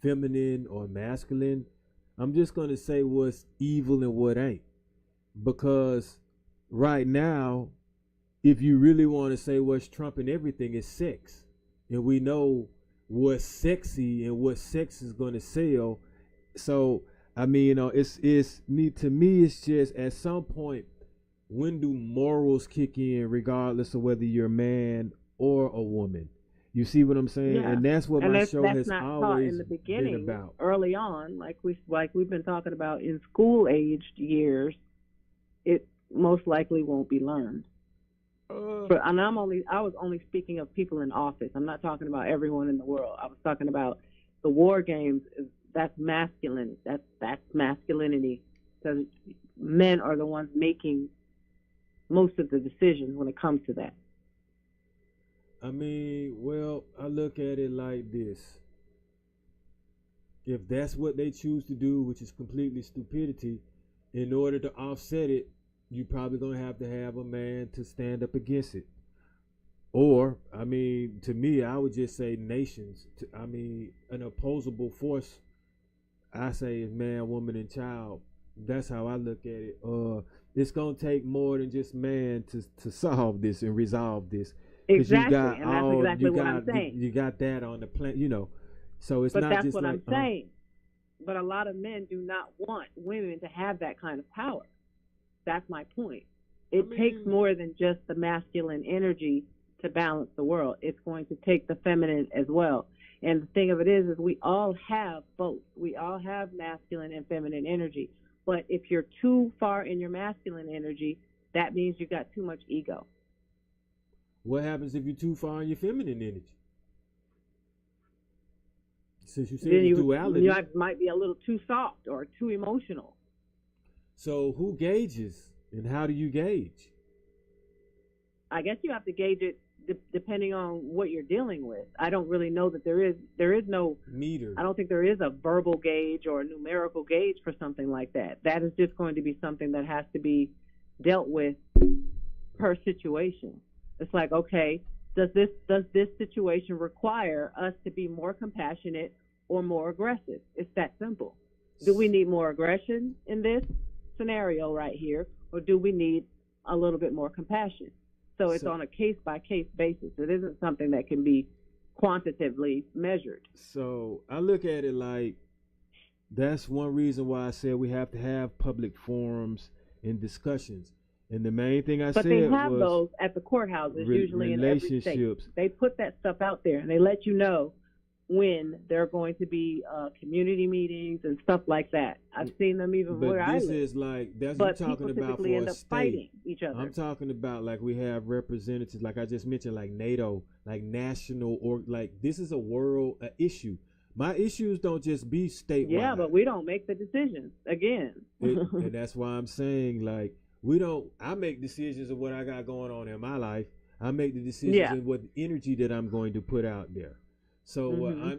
feminine or masculine. I'm just going to say what's evil and what ain't. Because right now, if you really want to say what's trumping everything, is sex. And we know what's sexy and what sex is going to sell. So, I mean, it's just at some point, when do morals kick in, regardless of whether you're a man or a woman? You see what I'm saying? Yeah. And that's what my show has always in the beginning, been about. Early on, like we've been talking about in school-aged years, it most likely won't be learned. And I was only speaking of people in office. I'm not talking about everyone in the world. I was talking about the war games. That's masculine. That's masculinity, because men are the ones making most of the decisions when it comes to that. I mean, well, I look at it like this. If that's what they choose to do, which is completely stupidity, in order to offset it, you're probably going to have a man to stand up against it. Or, I mean, to me, I would just say nations. An opposable force, I say, is man, woman, and child. That's how I look at it. It's going to take more than just man to solve this and resolve this. Exactly, and that's exactly what I'm saying. You got that on the plan, So it's but not that's just what like, I'm saying. but a lot of men do not want women to have that kind of power. That's my point. It takes more than just the masculine energy to balance the world. It's going to take the feminine as well. And the thing of it is we all have both. We all have masculine and feminine energy. But if you're too far in your masculine energy, that means you got too much ego. What happens if you're too far in your feminine energy? Since you said the duality. You might be a little too soft or too emotional. So who gauges and how do you gauge? I guess you have to gauge it depending on what you're dealing with. I don't really know that there is no meter. I don't think there is a verbal gauge or a numerical gauge for something like that. That is just going to be something that has to be dealt with per situation. It's like, okay, does this situation require us to be more compassionate or more aggressive? It's that simple. Do we need more aggression in this scenario right here, or do we need a little bit more compassion? So it's on a case-by-case basis. It isn't something that can be quantitatively measured. So I look at it like that's one reason why I said we have to have public forums and discussions. And the main thing I said was... But they have those at the courthouses, usually in every state. They put that stuff out there, and they let you know when there are going to be community meetings and stuff like that. I've seen them even where I live. But this is like, that's what I'm talking about for end a up state. Fighting each other. I'm talking about like we have representatives, like I just mentioned, like NATO, like national, or like this is a world issue. My issues don't just be statewide. Yeah, but we don't make the decisions, again. And that's why I'm saying, like, I make decisions of what I got going on in my life. I make the decisions of what energy that I'm going to put out there. So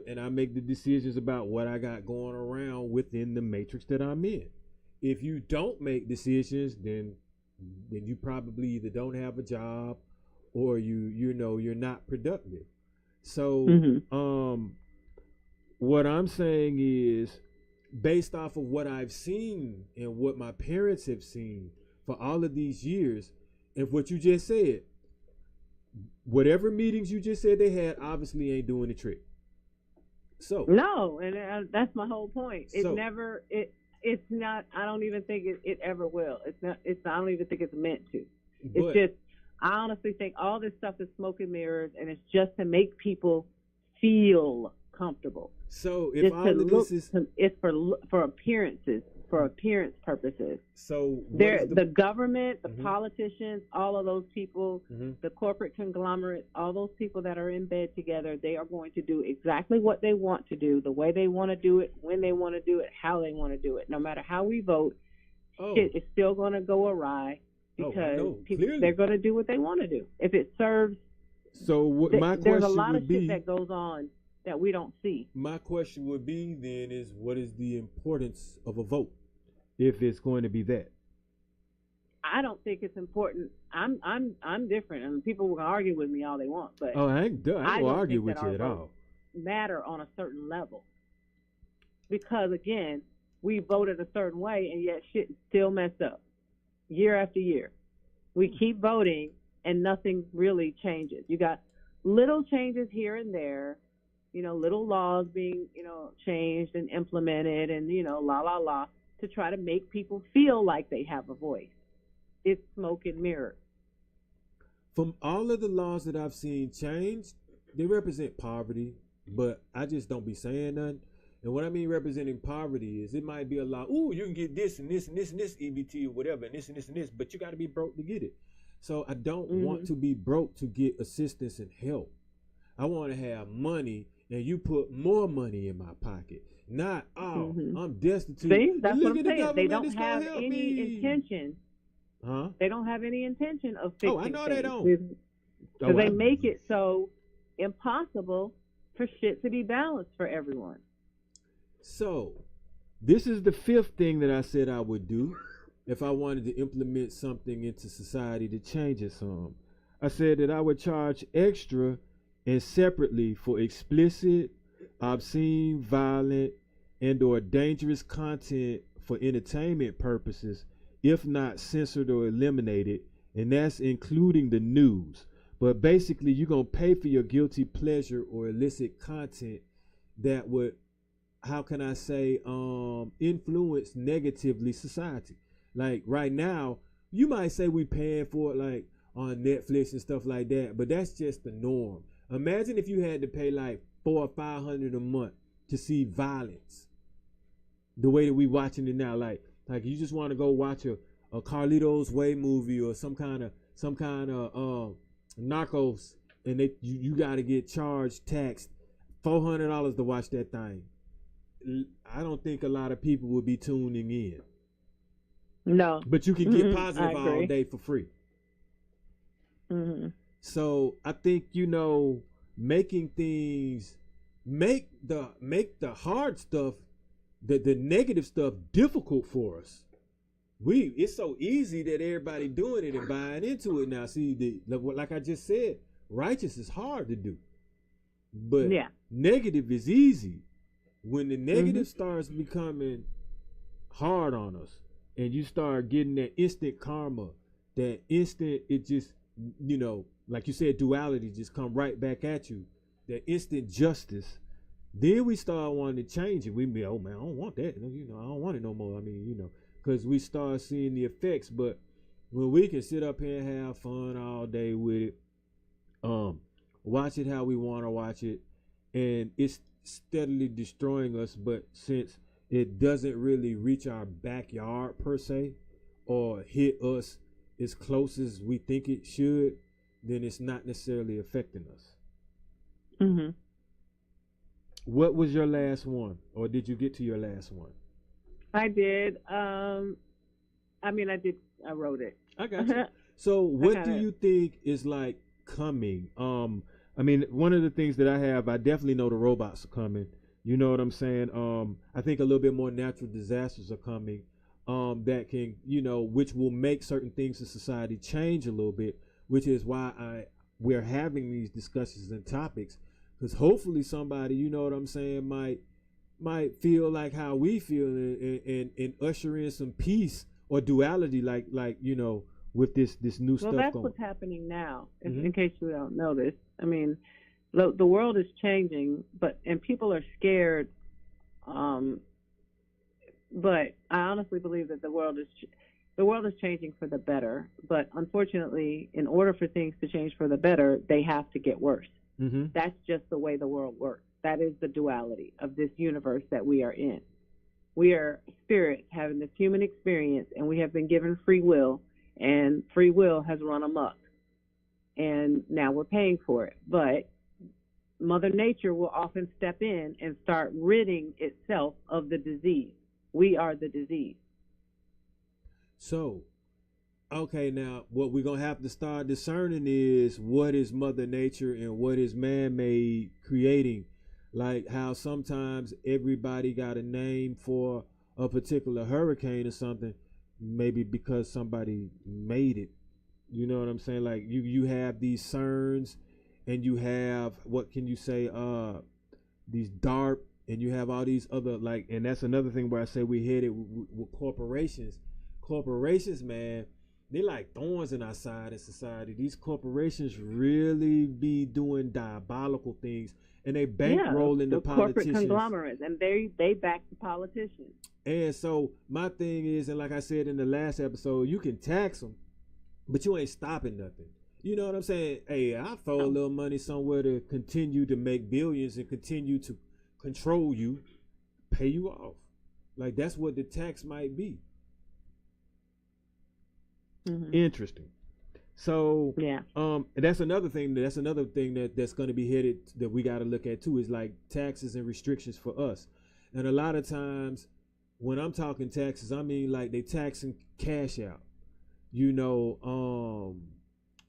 I make the decisions about what I got going around within the matrix that I'm in. If you don't make decisions, then you probably either don't have a job or you're not productive. So what I'm saying is, based off of what I've seen and what my parents have seen for all of these years, and what you just said, whatever meetings you just said they had obviously ain't doing the trick. So no, and that's my whole point. It's not. I don't even think it ever will. It's not. I don't even think it's meant to. It's just. I honestly think all this stuff is smoke and mirrors, and it's just to make people feel comfortable. So if all of this is, it's for appearances. For appearance purposes. So the government, the politicians, all of those people, the corporate conglomerates, all those people that are in bed together, they are going to do exactly what they want to do, the way they want to do it, when they want to do it, how they want to do it. No matter how we vote, shit is still going to go awry because they're going to do what they want to do. If it serves. So my question there's a lot would of be, shit that goes on that we don't see. My question would be then is, what is the importance of a vote? If it's going to be that, I don't think it's important. I'm different. I mean, people will argue with me all they want, but I ain't gonna argue with you at all. Matter on a certain level, because again, we voted a certain way, and yet shit is still messed up year after year. We keep voting, and nothing really changes. You got little changes here and there, little laws being changed and implemented, and la. To try to make people feel like they have a voice. It's smoke and mirrors. From all of the laws that I've seen changed, they represent poverty, but I just don't be saying nothing. And what I mean representing poverty is it might be a law, you can get this and this and this and this EBT or whatever, and this and this and this, but you got to be broke to get it. So I don't want to be broke to get assistance and help. I want to have money and you put more money in my pocket. Not, I'm destitute. See, that's what I'm saying. They don't have any intention. Huh? They don't have any intention of fixing I know things. they don't. So they make it so impossible for shit to be balanced for everyone. So, this is the fifth thing that I said I would do if I wanted to implement something into society to change it some. I said that I would charge extra and separately for explicit, obscene, violent, and or dangerous content for entertainment purposes, if not censored or eliminated, and that's including the news. But basically, you're going to pay for your guilty pleasure or illicit content that would how can I say, influence negatively society. Like right now, you might say we paying for it like on Netflix and stuff like that, but that's just the norm. Imagine if you had to pay like $400 or $500 a month to see violence the way that we watching it now. Like you just want to go watch a Carlito's Way movie or some kind of Narcos, and you got to get charged, taxed $400 to watch that thing. I don't think a lot of people would be tuning in. No. But you can get positive all day for free. Mm-hmm. So I think, making things, make the hard stuff, the negative stuff difficult for us. It's so easy that everybody doing it and buying into it now. See, like I just said, righteous is hard to do, but negative is easy. When the negative starts becoming hard on us, and you start getting that instant karma, that instant, it just, like you said, duality just come right back at you, that instant justice, then we start wanting to change it. We be, oh man, I don't want that. I don't want it no more. I mean, because we start seeing the effects. But when we can sit up here and have fun all day with it, watch it how we want to watch it, and it's steadily destroying us, but since it doesn't really reach our backyard per se or hit us as close as we think it should, then it's not necessarily affecting us. Mm-hmm. What was your last one, or did you get to your last one? I did. I wrote it. I got you. So what do you think is like coming? One of the things that I definitely know the robots are coming. You know what I'm saying? I think a little bit more natural disasters are coming, that can, which will make certain things in society change a little bit, which is why we're having these discussions and topics, because hopefully somebody, you know what I'm saying, might feel like how we feel and usher in some peace or duality, like with this new stuff going. Well, that's what's happening now, in case you don't know this. I mean, the world is changing, and people are scared. But I honestly believe that the world is changing for the better. But unfortunately, in order for things to change for the better, they have to get worse. Mm-hmm. That's just the way the world works. That is the duality of this universe that we are in. We are spirits having this human experience, and we have been given free will, and free will has run amok. And now we're paying for it. But Mother Nature will often step in and start ridding itself of the disease. We are the disease. So, okay, now what we're going to have to start discerning is what is Mother Nature and what is man-made creating. Like how sometimes everybody got a name for a particular hurricane or something, maybe because somebody made it. You know what I'm saying? Like you have these CERNs, and you have, what can you say, these DARP, and you have all these other, and that's another thing where I say we headed with corporations. Corporations, man, they like thorns in our side in society. These corporations really be doing diabolical things, and they bankrolling the politicians. Corporate conglomerates, and they back the politicians. And so my thing is, and like I said in the last episode, you can tax them, but you ain't stopping nothing. You know what I'm saying? Hey, I'll throw a little money somewhere to continue to make billions and continue to control you, pay you off. Like that's what the tax might be. Mm-hmm. Interesting. So that's another thing that's going to be headed that we got to look at too, is like taxes and restrictions for us. And a lot of times when I'm talking taxes, I mean like they taxing cash out.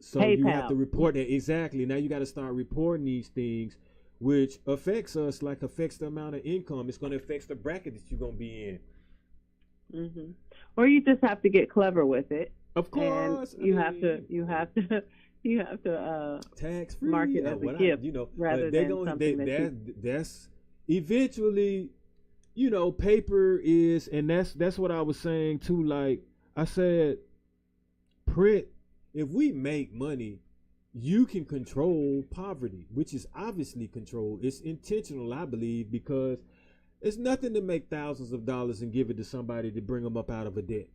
So PayPal. You have to report that. Exactly. Now you got to start reporting these things, which affects us, affects the amount of income. It's going to affect the bracket that you're going to be in. Mm-hmm. Or you just have to get clever with it. Of course. And you have to tax free, mark it as a gift, rather than something that's eventually, paper is, and that's what I was saying too. Like I said, print. If we make money, you can control poverty, which is obviously controlled. It's intentional, I believe, because It's nothing to make thousands of dollars and give it to somebody to bring them up out of a debt.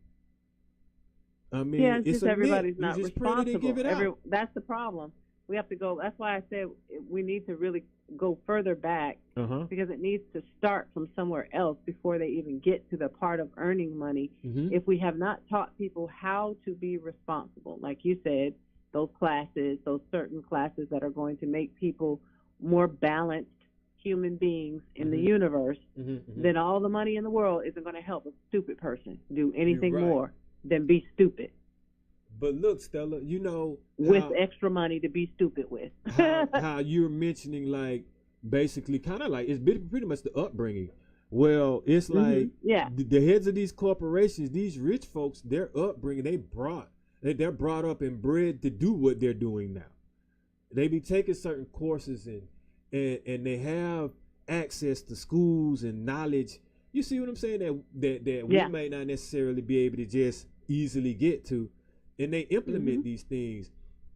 I mean, Yeah, it's just a everybody's myth. not You just print it and responsible. give it out. That's the problem. We have to go. That's why I said we need to really go further back because it needs to start from somewhere else before they even get to the part of earning money. If we have not taught people how to be responsible, like you said, those classes, those certain classes that are going to make people more balanced human beings in the universe, then all the money in the world isn't going to help a stupid person do anything more than be stupid. But look, Stella, you know, with extra money to be stupid with. how you're mentioning, like, basically kind of like it's pretty much the upbringing. Well, it's like the heads of these corporations, these rich folks, their upbringing, they're brought up and bred to do what they're doing now. They be taking certain courses and they have access to schools and knowledge. You see what I'm saying? That we may not necessarily be able to just easily get to. And they implement these things.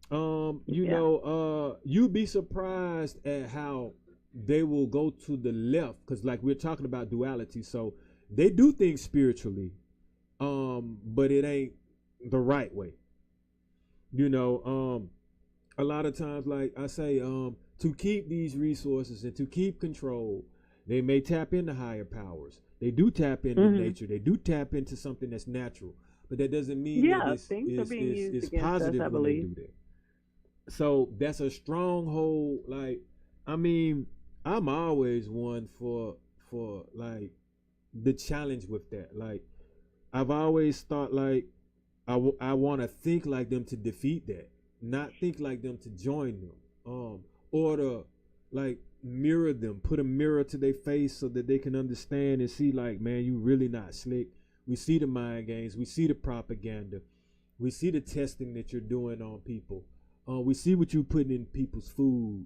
You know, you'd be surprised at how they will go to the left, because like we're talking about duality. So they do things spiritually, but it ain't the right way. You know, a lot of times, like I say, to keep these resources and to keep control, they may tap into higher powers. They do tap into nature. They do tap into something that's natural. But that doesn't mean that it's positive when they do that. So that's a stronghold. Like, I mean, I'm always one for like the challenge with that. Like, I've always thought like I want to think like them to defeat that, not think like them to join them, or to like mirror them, put a mirror to their face so that they can understand and see like, man, you really not slick. We see the mind games. We see the propaganda. We see the testing that you're doing on people. We see what you're putting in people's food.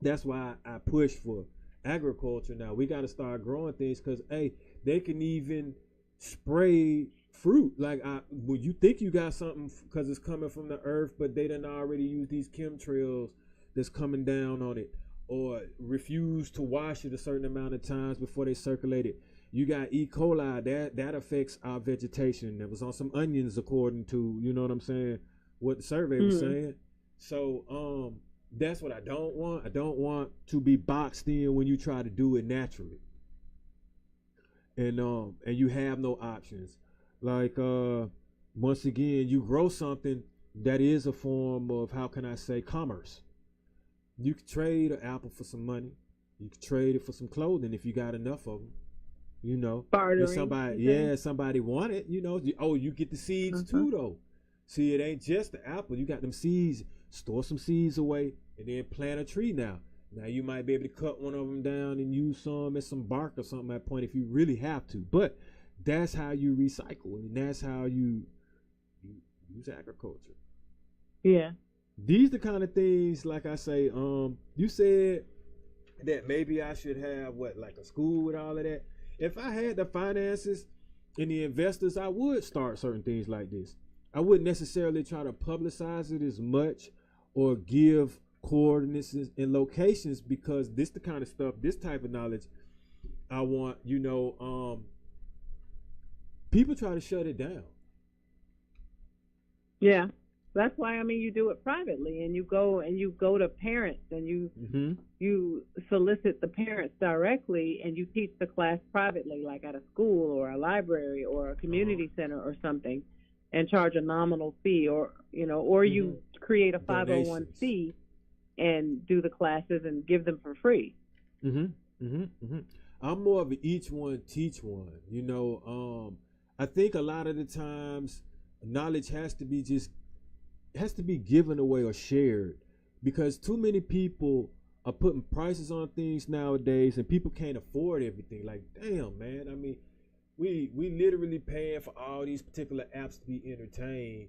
That's why I push for agriculture now. We got to start growing things because, hey, they can even spray fruit. Like, when you think you got something because it's coming from the earth, but they done already use these chemtrails that's coming down on it, or refuse to wash it a certain amount of times before they circulate it. You got E. coli that affects our vegetation. That was on some onions, according to, you know what I'm saying, what the survey was saying. So that's what I don't want. I don't want to be boxed in when you try to do it naturally. And you have no options. Like once again, you grow something that is a form of, how can I say, commerce. You could trade an apple for some money. You could trade it for some clothing if you got enough of them. You know, somebody want it, you know. You get the seeds too, though. See, it ain't just the apple. You got them seeds. Store some seeds away and then plant a tree now. Now you might be able to cut one of them down and use some as some bark or something at that point if you really have to. But that's how you recycle, and that's how you use agriculture. Yeah. These the kind of things, like I say, you said that maybe I should have like a school with all of that. If I had the finances and the investors, I would start certain things like this. I wouldn't necessarily try to publicize it as much or give coordinates and locations, because this the kind of stuff, this type of knowledge I want, you know, people try to shut it down. Yeah. That's why, I mean, you do it privately, and you go to parents, and you solicit the parents directly, and you teach the class privately, like at a school or a library or a community center or something, and charge a nominal fee, or you create a 501c and do the classes and give them for free. I'm more of an each one teach one. You know, I think a lot of the times knowledge has to be given away or shared, because too many people are putting prices on things nowadays, and people can't afford everything. Like, damn, man. I mean, we literally paying for all these particular apps to be entertained.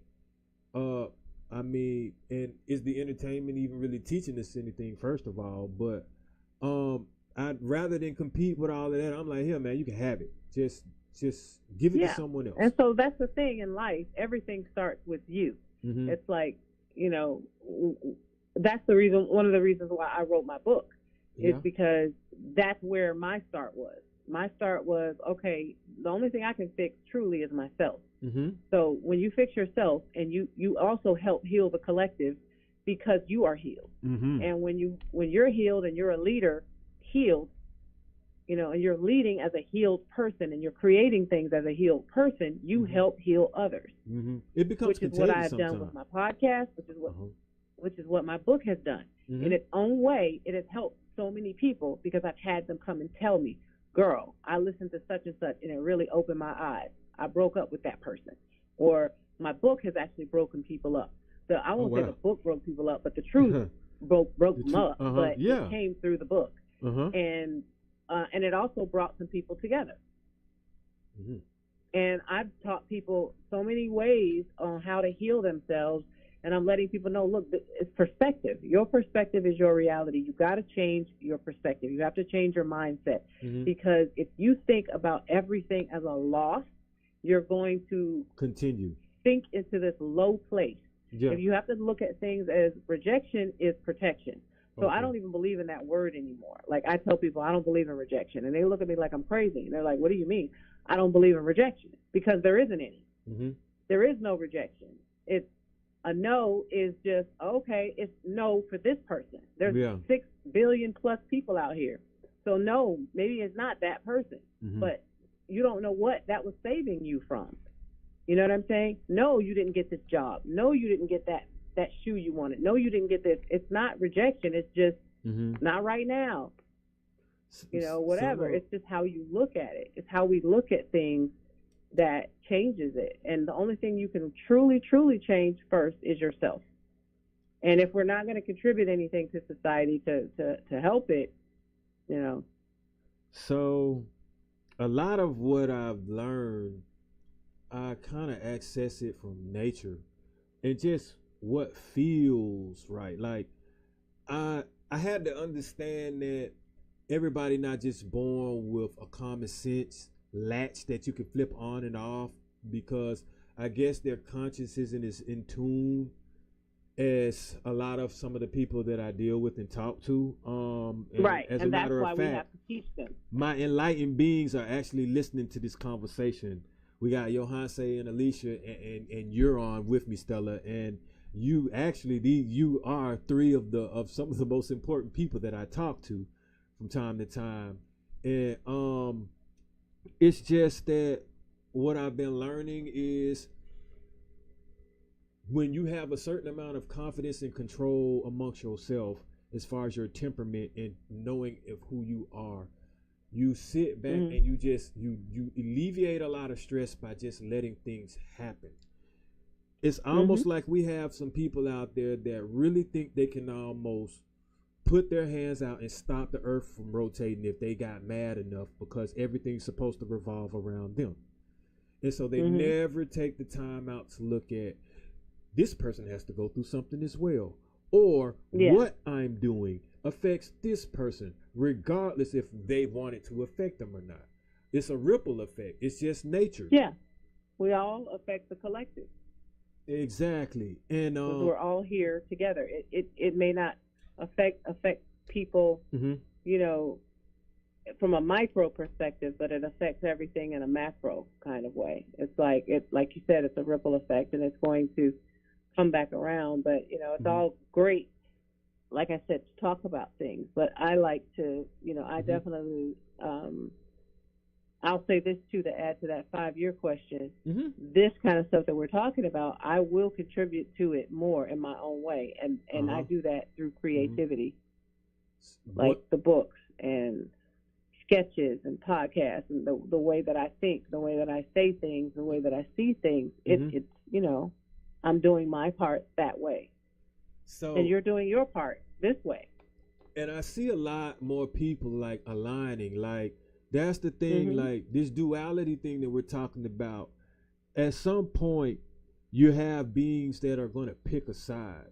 I mean, and is the entertainment even really teaching us anything, first of all? But I'd rather than compete with all of that, I'm like, here, man, you can have it. Just give it to someone else. And so that's the thing in life. Everything starts with you. It's like, you know, that's one of the reasons why I wrote my book, is because that's where my start was. My start was, okay, the only thing I can fix truly is myself. Mm-hmm. So when you fix yourself, and you also help heal the collective because you are healed. Mm-hmm. And when you're healed and you're a leader, healed, and you're leading as a healed person and you're creating things as a healed person, you help heal others. Mm-hmm. It becomes which is what I've done with my podcast, which is what my book has done. In its own way, it has helped so many people because I've had them come and tell me, girl, I listened to such and such and it really opened my eyes. I broke up with that person. Or my book has actually broken people up. So I won't say the book broke people up, but the truth broke them up. But it came through the book. And it also brought some people together. Mm-hmm. And I've taught people so many ways on how to heal themselves. And I'm letting people know, look, it's perspective. Your perspective is your reality. You got to change your perspective. You have to change your mindset. Mm-hmm. Because if you think about everything as a loss, you're going to continue sink into this low place. Yeah. If you have to look at things as rejection is protection. So I don't even believe in that word anymore. Like I tell people, I don't believe in rejection. And they look at me like I'm crazy. And they're like, what do you mean? I don't believe in rejection because there isn't any. Mm-hmm. There is no rejection. It's a no is just, okay, it's no for this person. There's 6 billion plus people out here. So no, maybe it's not that person, but you don't know what that was saving you from. You know what I'm saying? No, you didn't get this job. No, you didn't get that shoe you wanted. No, you didn't get this. It's not rejection. It's just not right now. Whatever. It's just how you look at it. It's how we look at things that changes it. And the only thing you can truly, truly change first is yourself. And if we're not going to contribute anything to society to help it, So a lot of what I've learned, I kind of access it from nature and just what feels right. Like I had to understand that everybody not just born with a common sense latch that you can flip on and off, because I guess their conscience isn't as in tune as a lot of some of the people that I deal with and talk to. Right, as and a that's matter why of we fact, have to teach them. My enlightened beings are actually listening to this conversation. We got Johanse and Alicia, and you're on with me, Stella, and you actually you are 3 of some of the most important people that I talk to from time to time. And it's just that what I've been learning is when you have a certain amount of confidence and control amongst yourself as far as your temperament and knowing of who you are, you sit back and you just you alleviate a lot of stress by just letting things happen. It's almost like we have some people out there that really think they can almost put their hands out and stop the earth from rotating if they got mad enough, because everything's supposed to revolve around them. And so they never take the time out to look at, this person has to go through something as well. Or what I'm doing affects this person, regardless if they want it to affect them or not. It's a ripple effect. It's just nature. Yeah. We all affect the collective. Exactly. And we're all here together. It may not affect people, from a micro perspective, but it affects everything in a macro kind of way. It's like you said, it's a ripple effect, and it's going to come back around. But it's all great, like I said, to talk about things. But I like to, I definitely. I'll say this too, to add to that 5-year question. This kind of stuff that we're talking about, I will contribute to it more in my own way, and I do that through creativity, like the books and sketches and podcasts, and the way that I think, the way that I say things, the way that I see things. It's I'm doing my part that way, and you're doing your part this way. And I see a lot more people like aligning, like. That's the thing, like this duality thing that we're talking about. At some point, you have beings that are going to pick a side.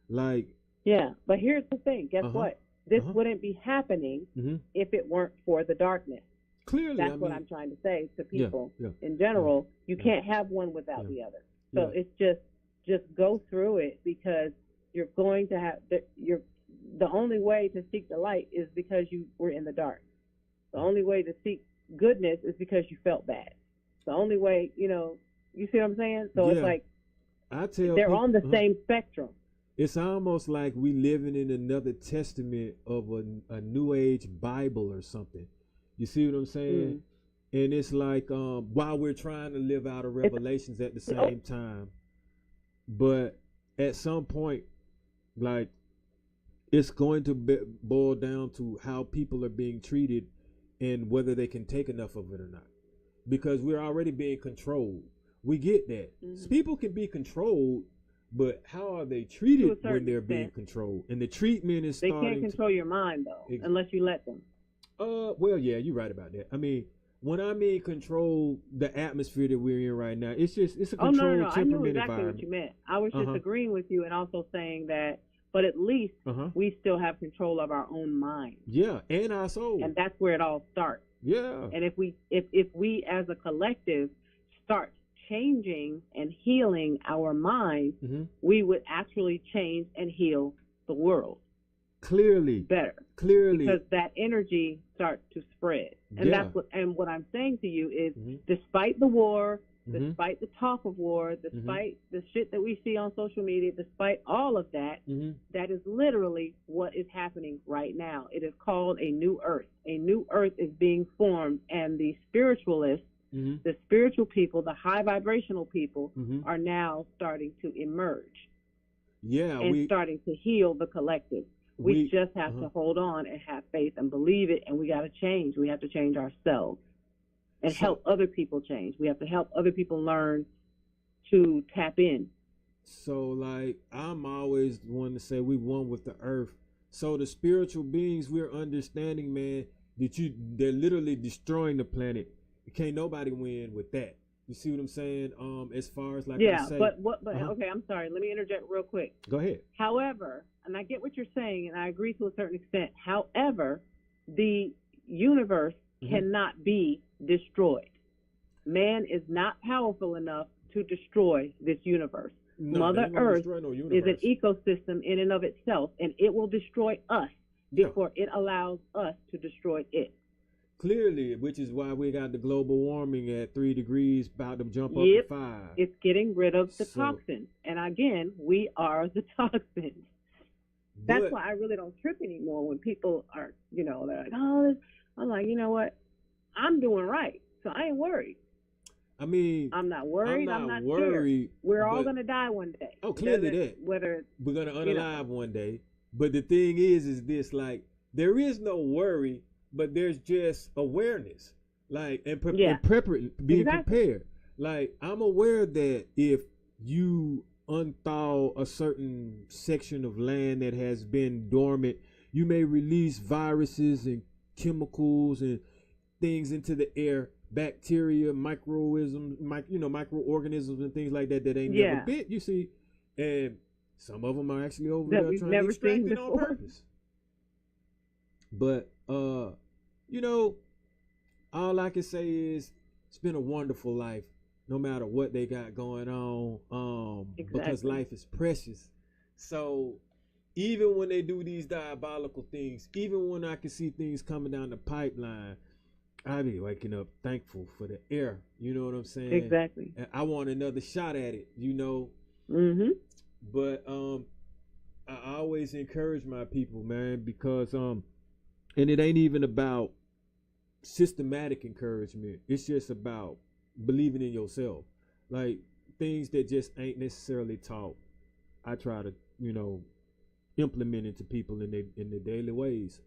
Like, yeah, but here's the thing. Guess what? This wouldn't be happening if it weren't for the darkness. Clearly, that's what I'm trying to say to people in general. You can't have one without the other. So it's just go through it, because you're going to have the only way to seek the light is because you were in the dark. The only way to seek goodness is because you felt bad. The only way, you see what I'm saying? So it's like they're people, on the same spectrum. It's almost like we living in another testament of a New Age Bible or something. You see what I'm saying? And it's like while we're trying to live out of Revelations at the same time, but at some point, like, it's going to boil down to how people are being treated and whether they can take enough of it or not. Because we're already being controlled. We get that. So people can be controlled, but how are they treated when they're being controlled? And the treatment is starting. They can't control your mind, though, unless you let them. Well, yeah, you're right about that. I mean, when I mean control the atmosphere that we're in right now, it's a controlled no. I knew exactly what you meant. I was just agreeing with you and also saying that, but at least we still have control of our own mind. Yeah, and our soul. And that's where it all starts. Yeah. And if we as a collective start changing and healing our mind, we would actually change and heal the world. Clearly. Better. Clearly. Because that energy starts to spread. And that's what I'm saying to you is despite the war, despite the talk of war, despite the shit that we see on social media, despite all of that, that is literally what is happening right now. It is called a new earth. A new earth is being formed, and the spiritualists, the spiritual people, the high vibrational people are now starting to emerge. Yeah. And starting to heal the collective. We just have to hold on and have faith and believe it, and we got to change. We have to change ourselves and help other people change. We have to help other people learn to tap in. So, like, I'm always one to say we one with the earth. So the spiritual beings we're understanding, man, they're literally destroying the planet. Can't nobody win with that. You see what I'm saying? As far as like I say, but okay, I'm sorry. Let me interject real quick. Go ahead. However, and I get what you're saying, and I agree to a certain extent. However, the universe cannot be destroyed. Man is not powerful enough to destroy this universe. No, Mother Earth is an ecosystem in and of itself, and it will destroy us before it allows us to destroy it. Clearly, which is why we got the global warming at 3 degrees, about to jump up to 5. It's getting rid of the toxins. And again, we are the toxins. That's why I really don't trip anymore when people are, they're like, oh, I'm like, you know what? I'm doing right. So I ain't worried. I mean, I'm not worried. I'm not worried. Scared. We're all going to die one day. Oh, clearly that. Whether we're going to unalive one day. But the thing is this, like, there is no worry, but there's just awareness, like, and being prepared. Like, I'm aware that if you unthaw a certain section of land that has been dormant, you may release viruses and chemicals and things into the air, bacteria, microorganisms and things like that ain't never been, you see. And some of them are actually over there trying to extract it on purpose. But all I can say is it's been a wonderful life, no matter what they got going on, because life is precious. So even when they do these diabolical things, even when I can see things coming down the pipeline, I be waking up thankful for the air. You know what I'm saying? Exactly. And I want another shot at it, But I always encourage my people, man, because and it ain't even about systematic encouragement. It's just about believing in yourself. Like, things that just ain't necessarily taught, I try to, implement into people in their daily ways.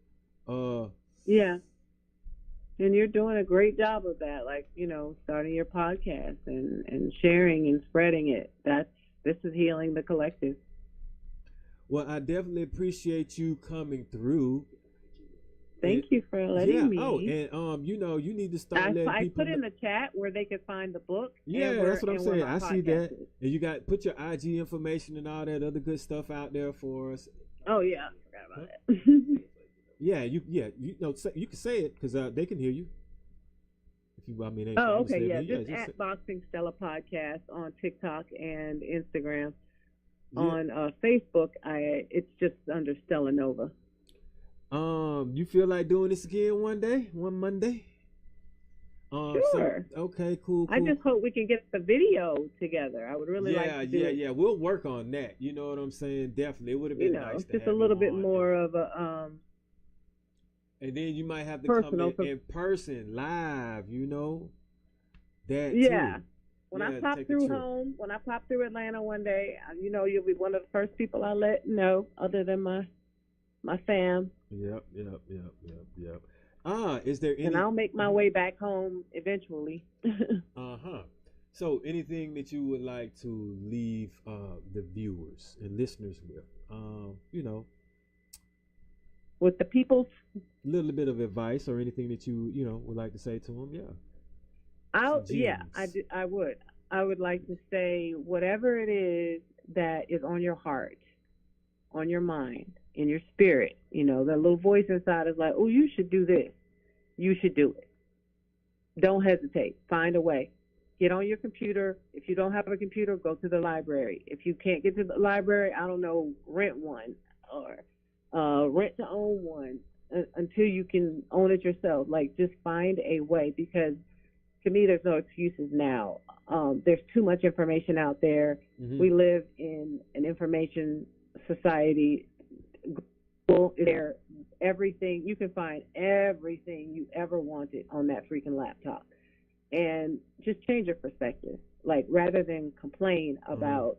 Yeah. And you're doing a great job of that, like, starting your podcast and sharing and spreading it. This is healing the collective. Well, I definitely appreciate you coming through. Thank you for letting me. Oh, and you need to start letting people. I put in the chat where they could find the book. Yeah, that's what I'm saying. I see that. And you put your IG information and all that other good stuff out there for us. Oh yeah, I forgot about that. You can say it because they can hear you. Okay, just at Boxing Stella Podcast on TikTok and Instagram. On Facebook, it's just under StellNova. You feel like doing this again one Monday? Sure. So, okay, cool. I just hope we can get the video together. I would really like to do it. Yeah. We'll work on that. You know what I'm saying? Definitely. It would have been nice to just have a little you bit on more of a and then you might have to personal, come in person, live. You know that yeah. too. When I pop through Atlanta one day, you'll be one of the first people I let know, other than my fam. Yep. Is there any? And I'll make my way back home eventually. So, anything that you would like to leave the viewers and listeners with? With the people's little bit of advice or anything that you would like to say to them? Yeah. I would. I would like to say whatever it is that is on your heart, on your mind, in your spirit. The little voice inside is like, oh, you should do this. You should do it. Don't hesitate. Find a way. Get on your computer. If you don't have a computer, go to the library. If you can't get to the library, I don't know, rent one or rent to own one until you can own it yourself. Like, just find a way, because to me, there's no excuses now. There's too much information out there. Mm-hmm. We live in an information society. There, everything you can find, everything you ever wanted on that freaking laptop, and just change your perspective. Like, rather than complain about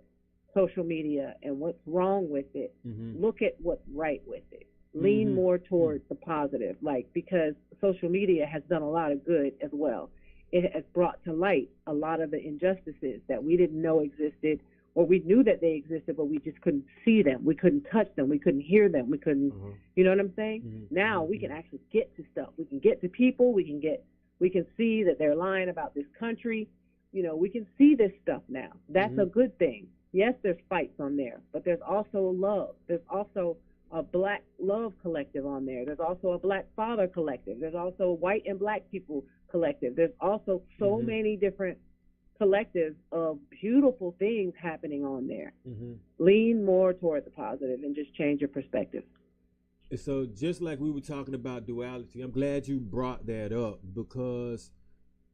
social media and what's wrong with it, look at what's right with it. Lean more towards the positive, because social media has done a lot of good as well. It has brought to light a lot of the injustices that we didn't know existed, or we knew that they existed, but we just couldn't see them. We couldn't touch them. We couldn't hear them. We couldn't, you know what I'm saying? Now we can actually get to stuff. We can get to people. We can see that they're lying about this country. We can see this stuff now. That's a good thing. Yes, there's fights on there, but there's also love. There's also a Black Love Collective on there. There's also a Black Father Collective. There's also a White and Black People Collective. There's also so many different collectives of beautiful things happening on there. Lean more toward the positive and just change your perspective. So just like we were talking about duality, I'm glad you brought that up, because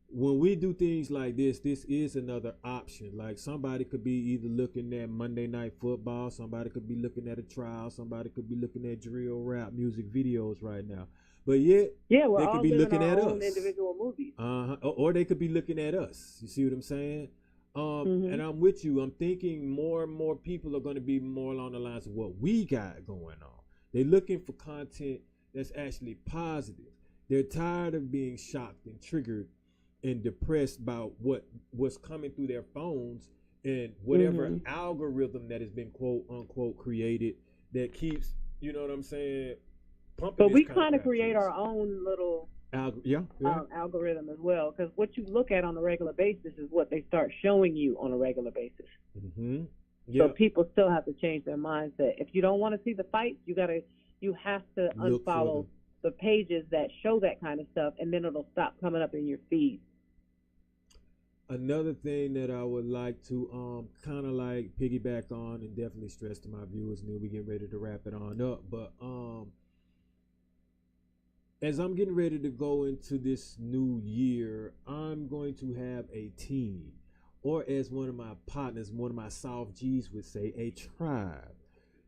when we do things like this is another option. Like, somebody could be either looking at Monday Night Football, somebody could be looking at a trial, somebody could be looking at drill rap music videos right now. But yet, they could be looking at us. Individual movies. Or they could be looking at us. You see what I'm saying? And I'm with you. I'm thinking more and more people are going to be more along the lines of what we got going on. They're looking for content that's actually positive. They're tired of being shocked and triggered and depressed about what's coming through their phones and whatever algorithm that has been quote unquote created that keeps, you know what I'm saying, pumping. But we kind of create our own little algorithm as well, because what you look at on a regular basis is what they start showing you on a regular basis. So people still have to change their mindset. If you don't want to see the fights, you have to unfollow the pages that show that kind of stuff, and then it'll stop coming up in your feed. Another thing that I would like to kind of like piggyback on and definitely stress to my viewers, and then we get ready to wrap it on up. But as I'm getting ready to go into this new year, I'm going to have a team, or as one of my partners, one of my Soft G's would say, a tribe.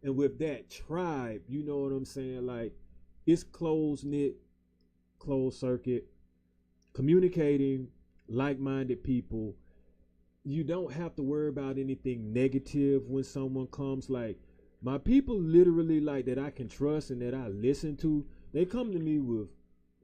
And with that tribe, you know what I'm saying? Like, it's close-knit, closed circuit, communicating, like-minded people. You don't have to worry about anything negative when someone comes. Like, my people literally, like, that I can trust and that I listen to, they come to me with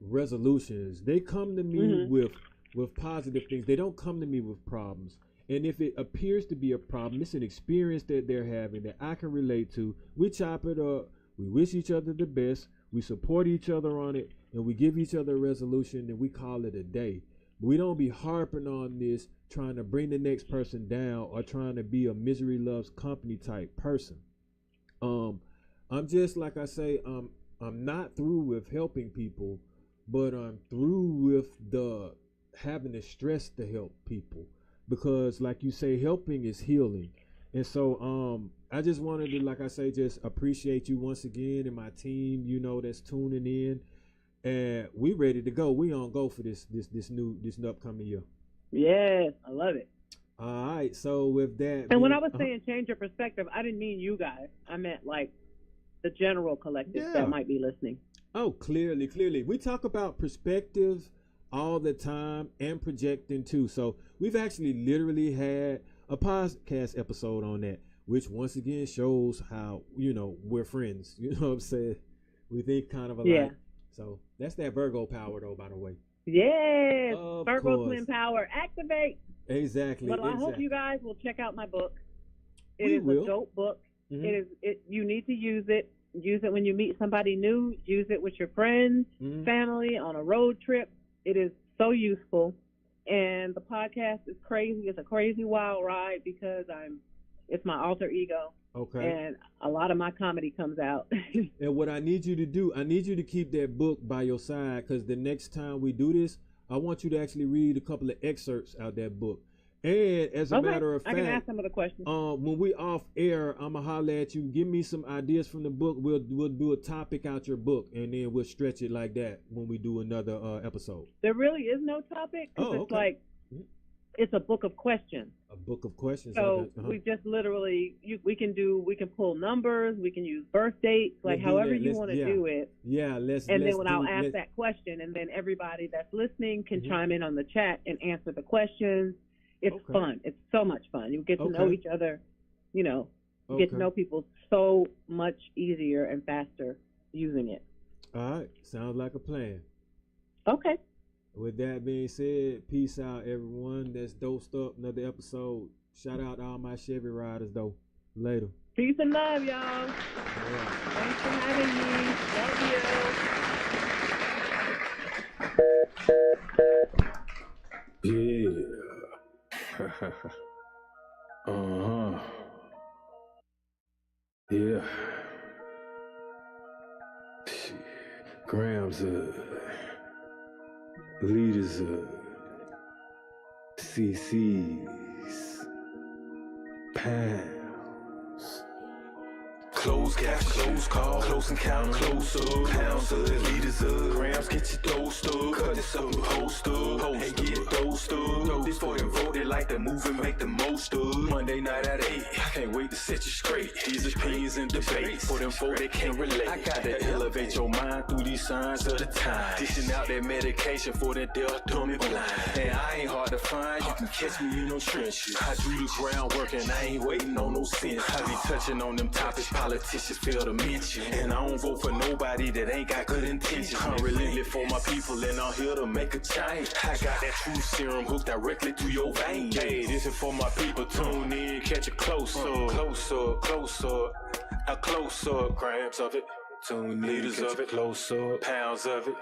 resolutions. They come to me with positive things. They don't come to me with problems. And if it appears to be a problem, it's an experience that they're having that I can relate to. We chop it up. We wish each other the best. We support each other on it, and we give each other a resolution, and we call it a day. We don't be harping on this, trying to bring the next person down or trying to be a misery loves company type person. I'm just, like I say, I'm not through with helping people, but I'm through with the having the stress to help people, because like you say, helping is healing. And so I just wanted to, like I say, just appreciate you once again and my team, you know, that's tuning in. And we ready to go. We on go for this upcoming year. Yes, I love it. All right. So with that, and when I was saying change your perspective, I didn't mean you guys. I meant like the general collective that might be listening. Oh, clearly. We talk about perspective all the time and projecting too. So we've actually literally had a podcast episode on that, which once again shows how, you know, we're friends. You know what I'm saying? We think kind of alike. Yeah. So that's that Virgo power though, by the way. Yes. Virgo twin power. Activate. Exactly. But I hope you guys will check out my book. It is a dope book. Mm-hmm. You need to use it. Use it when you meet somebody new. Use it with your friends, family, on a road trip. It is so useful. And the podcast is crazy. It's a crazy wild ride because it's my alter ego. Okay. And a lot of my comedy comes out. And what I need you to do, I need you to keep that book by your side, because the next time we do this, I want you to actually read a couple of excerpts out that book. And as a matter of fact, I can ask some of the questions. When we off air, I'ma holler at you. Give me some ideas from the book. We'll do a topic out your book, and then we'll stretch it like that when we do another episode. There really is no topic. It's like it's a book of questions. A book of questions. So we just literally we can pull numbers. We can use birth dates, like however you want to do it. Yeah, I'll ask that question, and then everybody that's listening can chime in on the chat and answer the questions. It's fun. It's so much fun. You get to know each other, you know, get to know people so much easier and faster using it. All right. Sounds like a plan. Okay. With that being said, peace out, everyone. That's Dosed Up, another episode. Shout out to all my Chevy riders, though. Later. Peace and love, y'all. Thanks for having me. Love you. Yeah. Yeah. Grams leaders CC's pounds. Close cash, close call, close encounter, close up, pounds of leaders of grams, get your dosed up, cut this up, host up, and get dosed up. This for them voted like the movement, make the most of. Monday night at 8, I can't wait to set you straight. These opinions and debates, for them folk they can't relate. I gotta elevate your mind through these signs of the time. Dishing out that medication for that deaf, dumb, and blind. And I ain't hard to find, you can catch me in no trenches. I do the groundwork and I ain't waiting on no sense. I be touching on them topics politicians fail to mention. And I don't vote for nobody that ain't got good intentions. I'm relentless for my people and I'm here to make a change. I got that true serum hooked directly to your vein. Hey, this is for my people, tune in, catch it close up, a close up, grams of it, tune leaders of it, close up, pounds of it.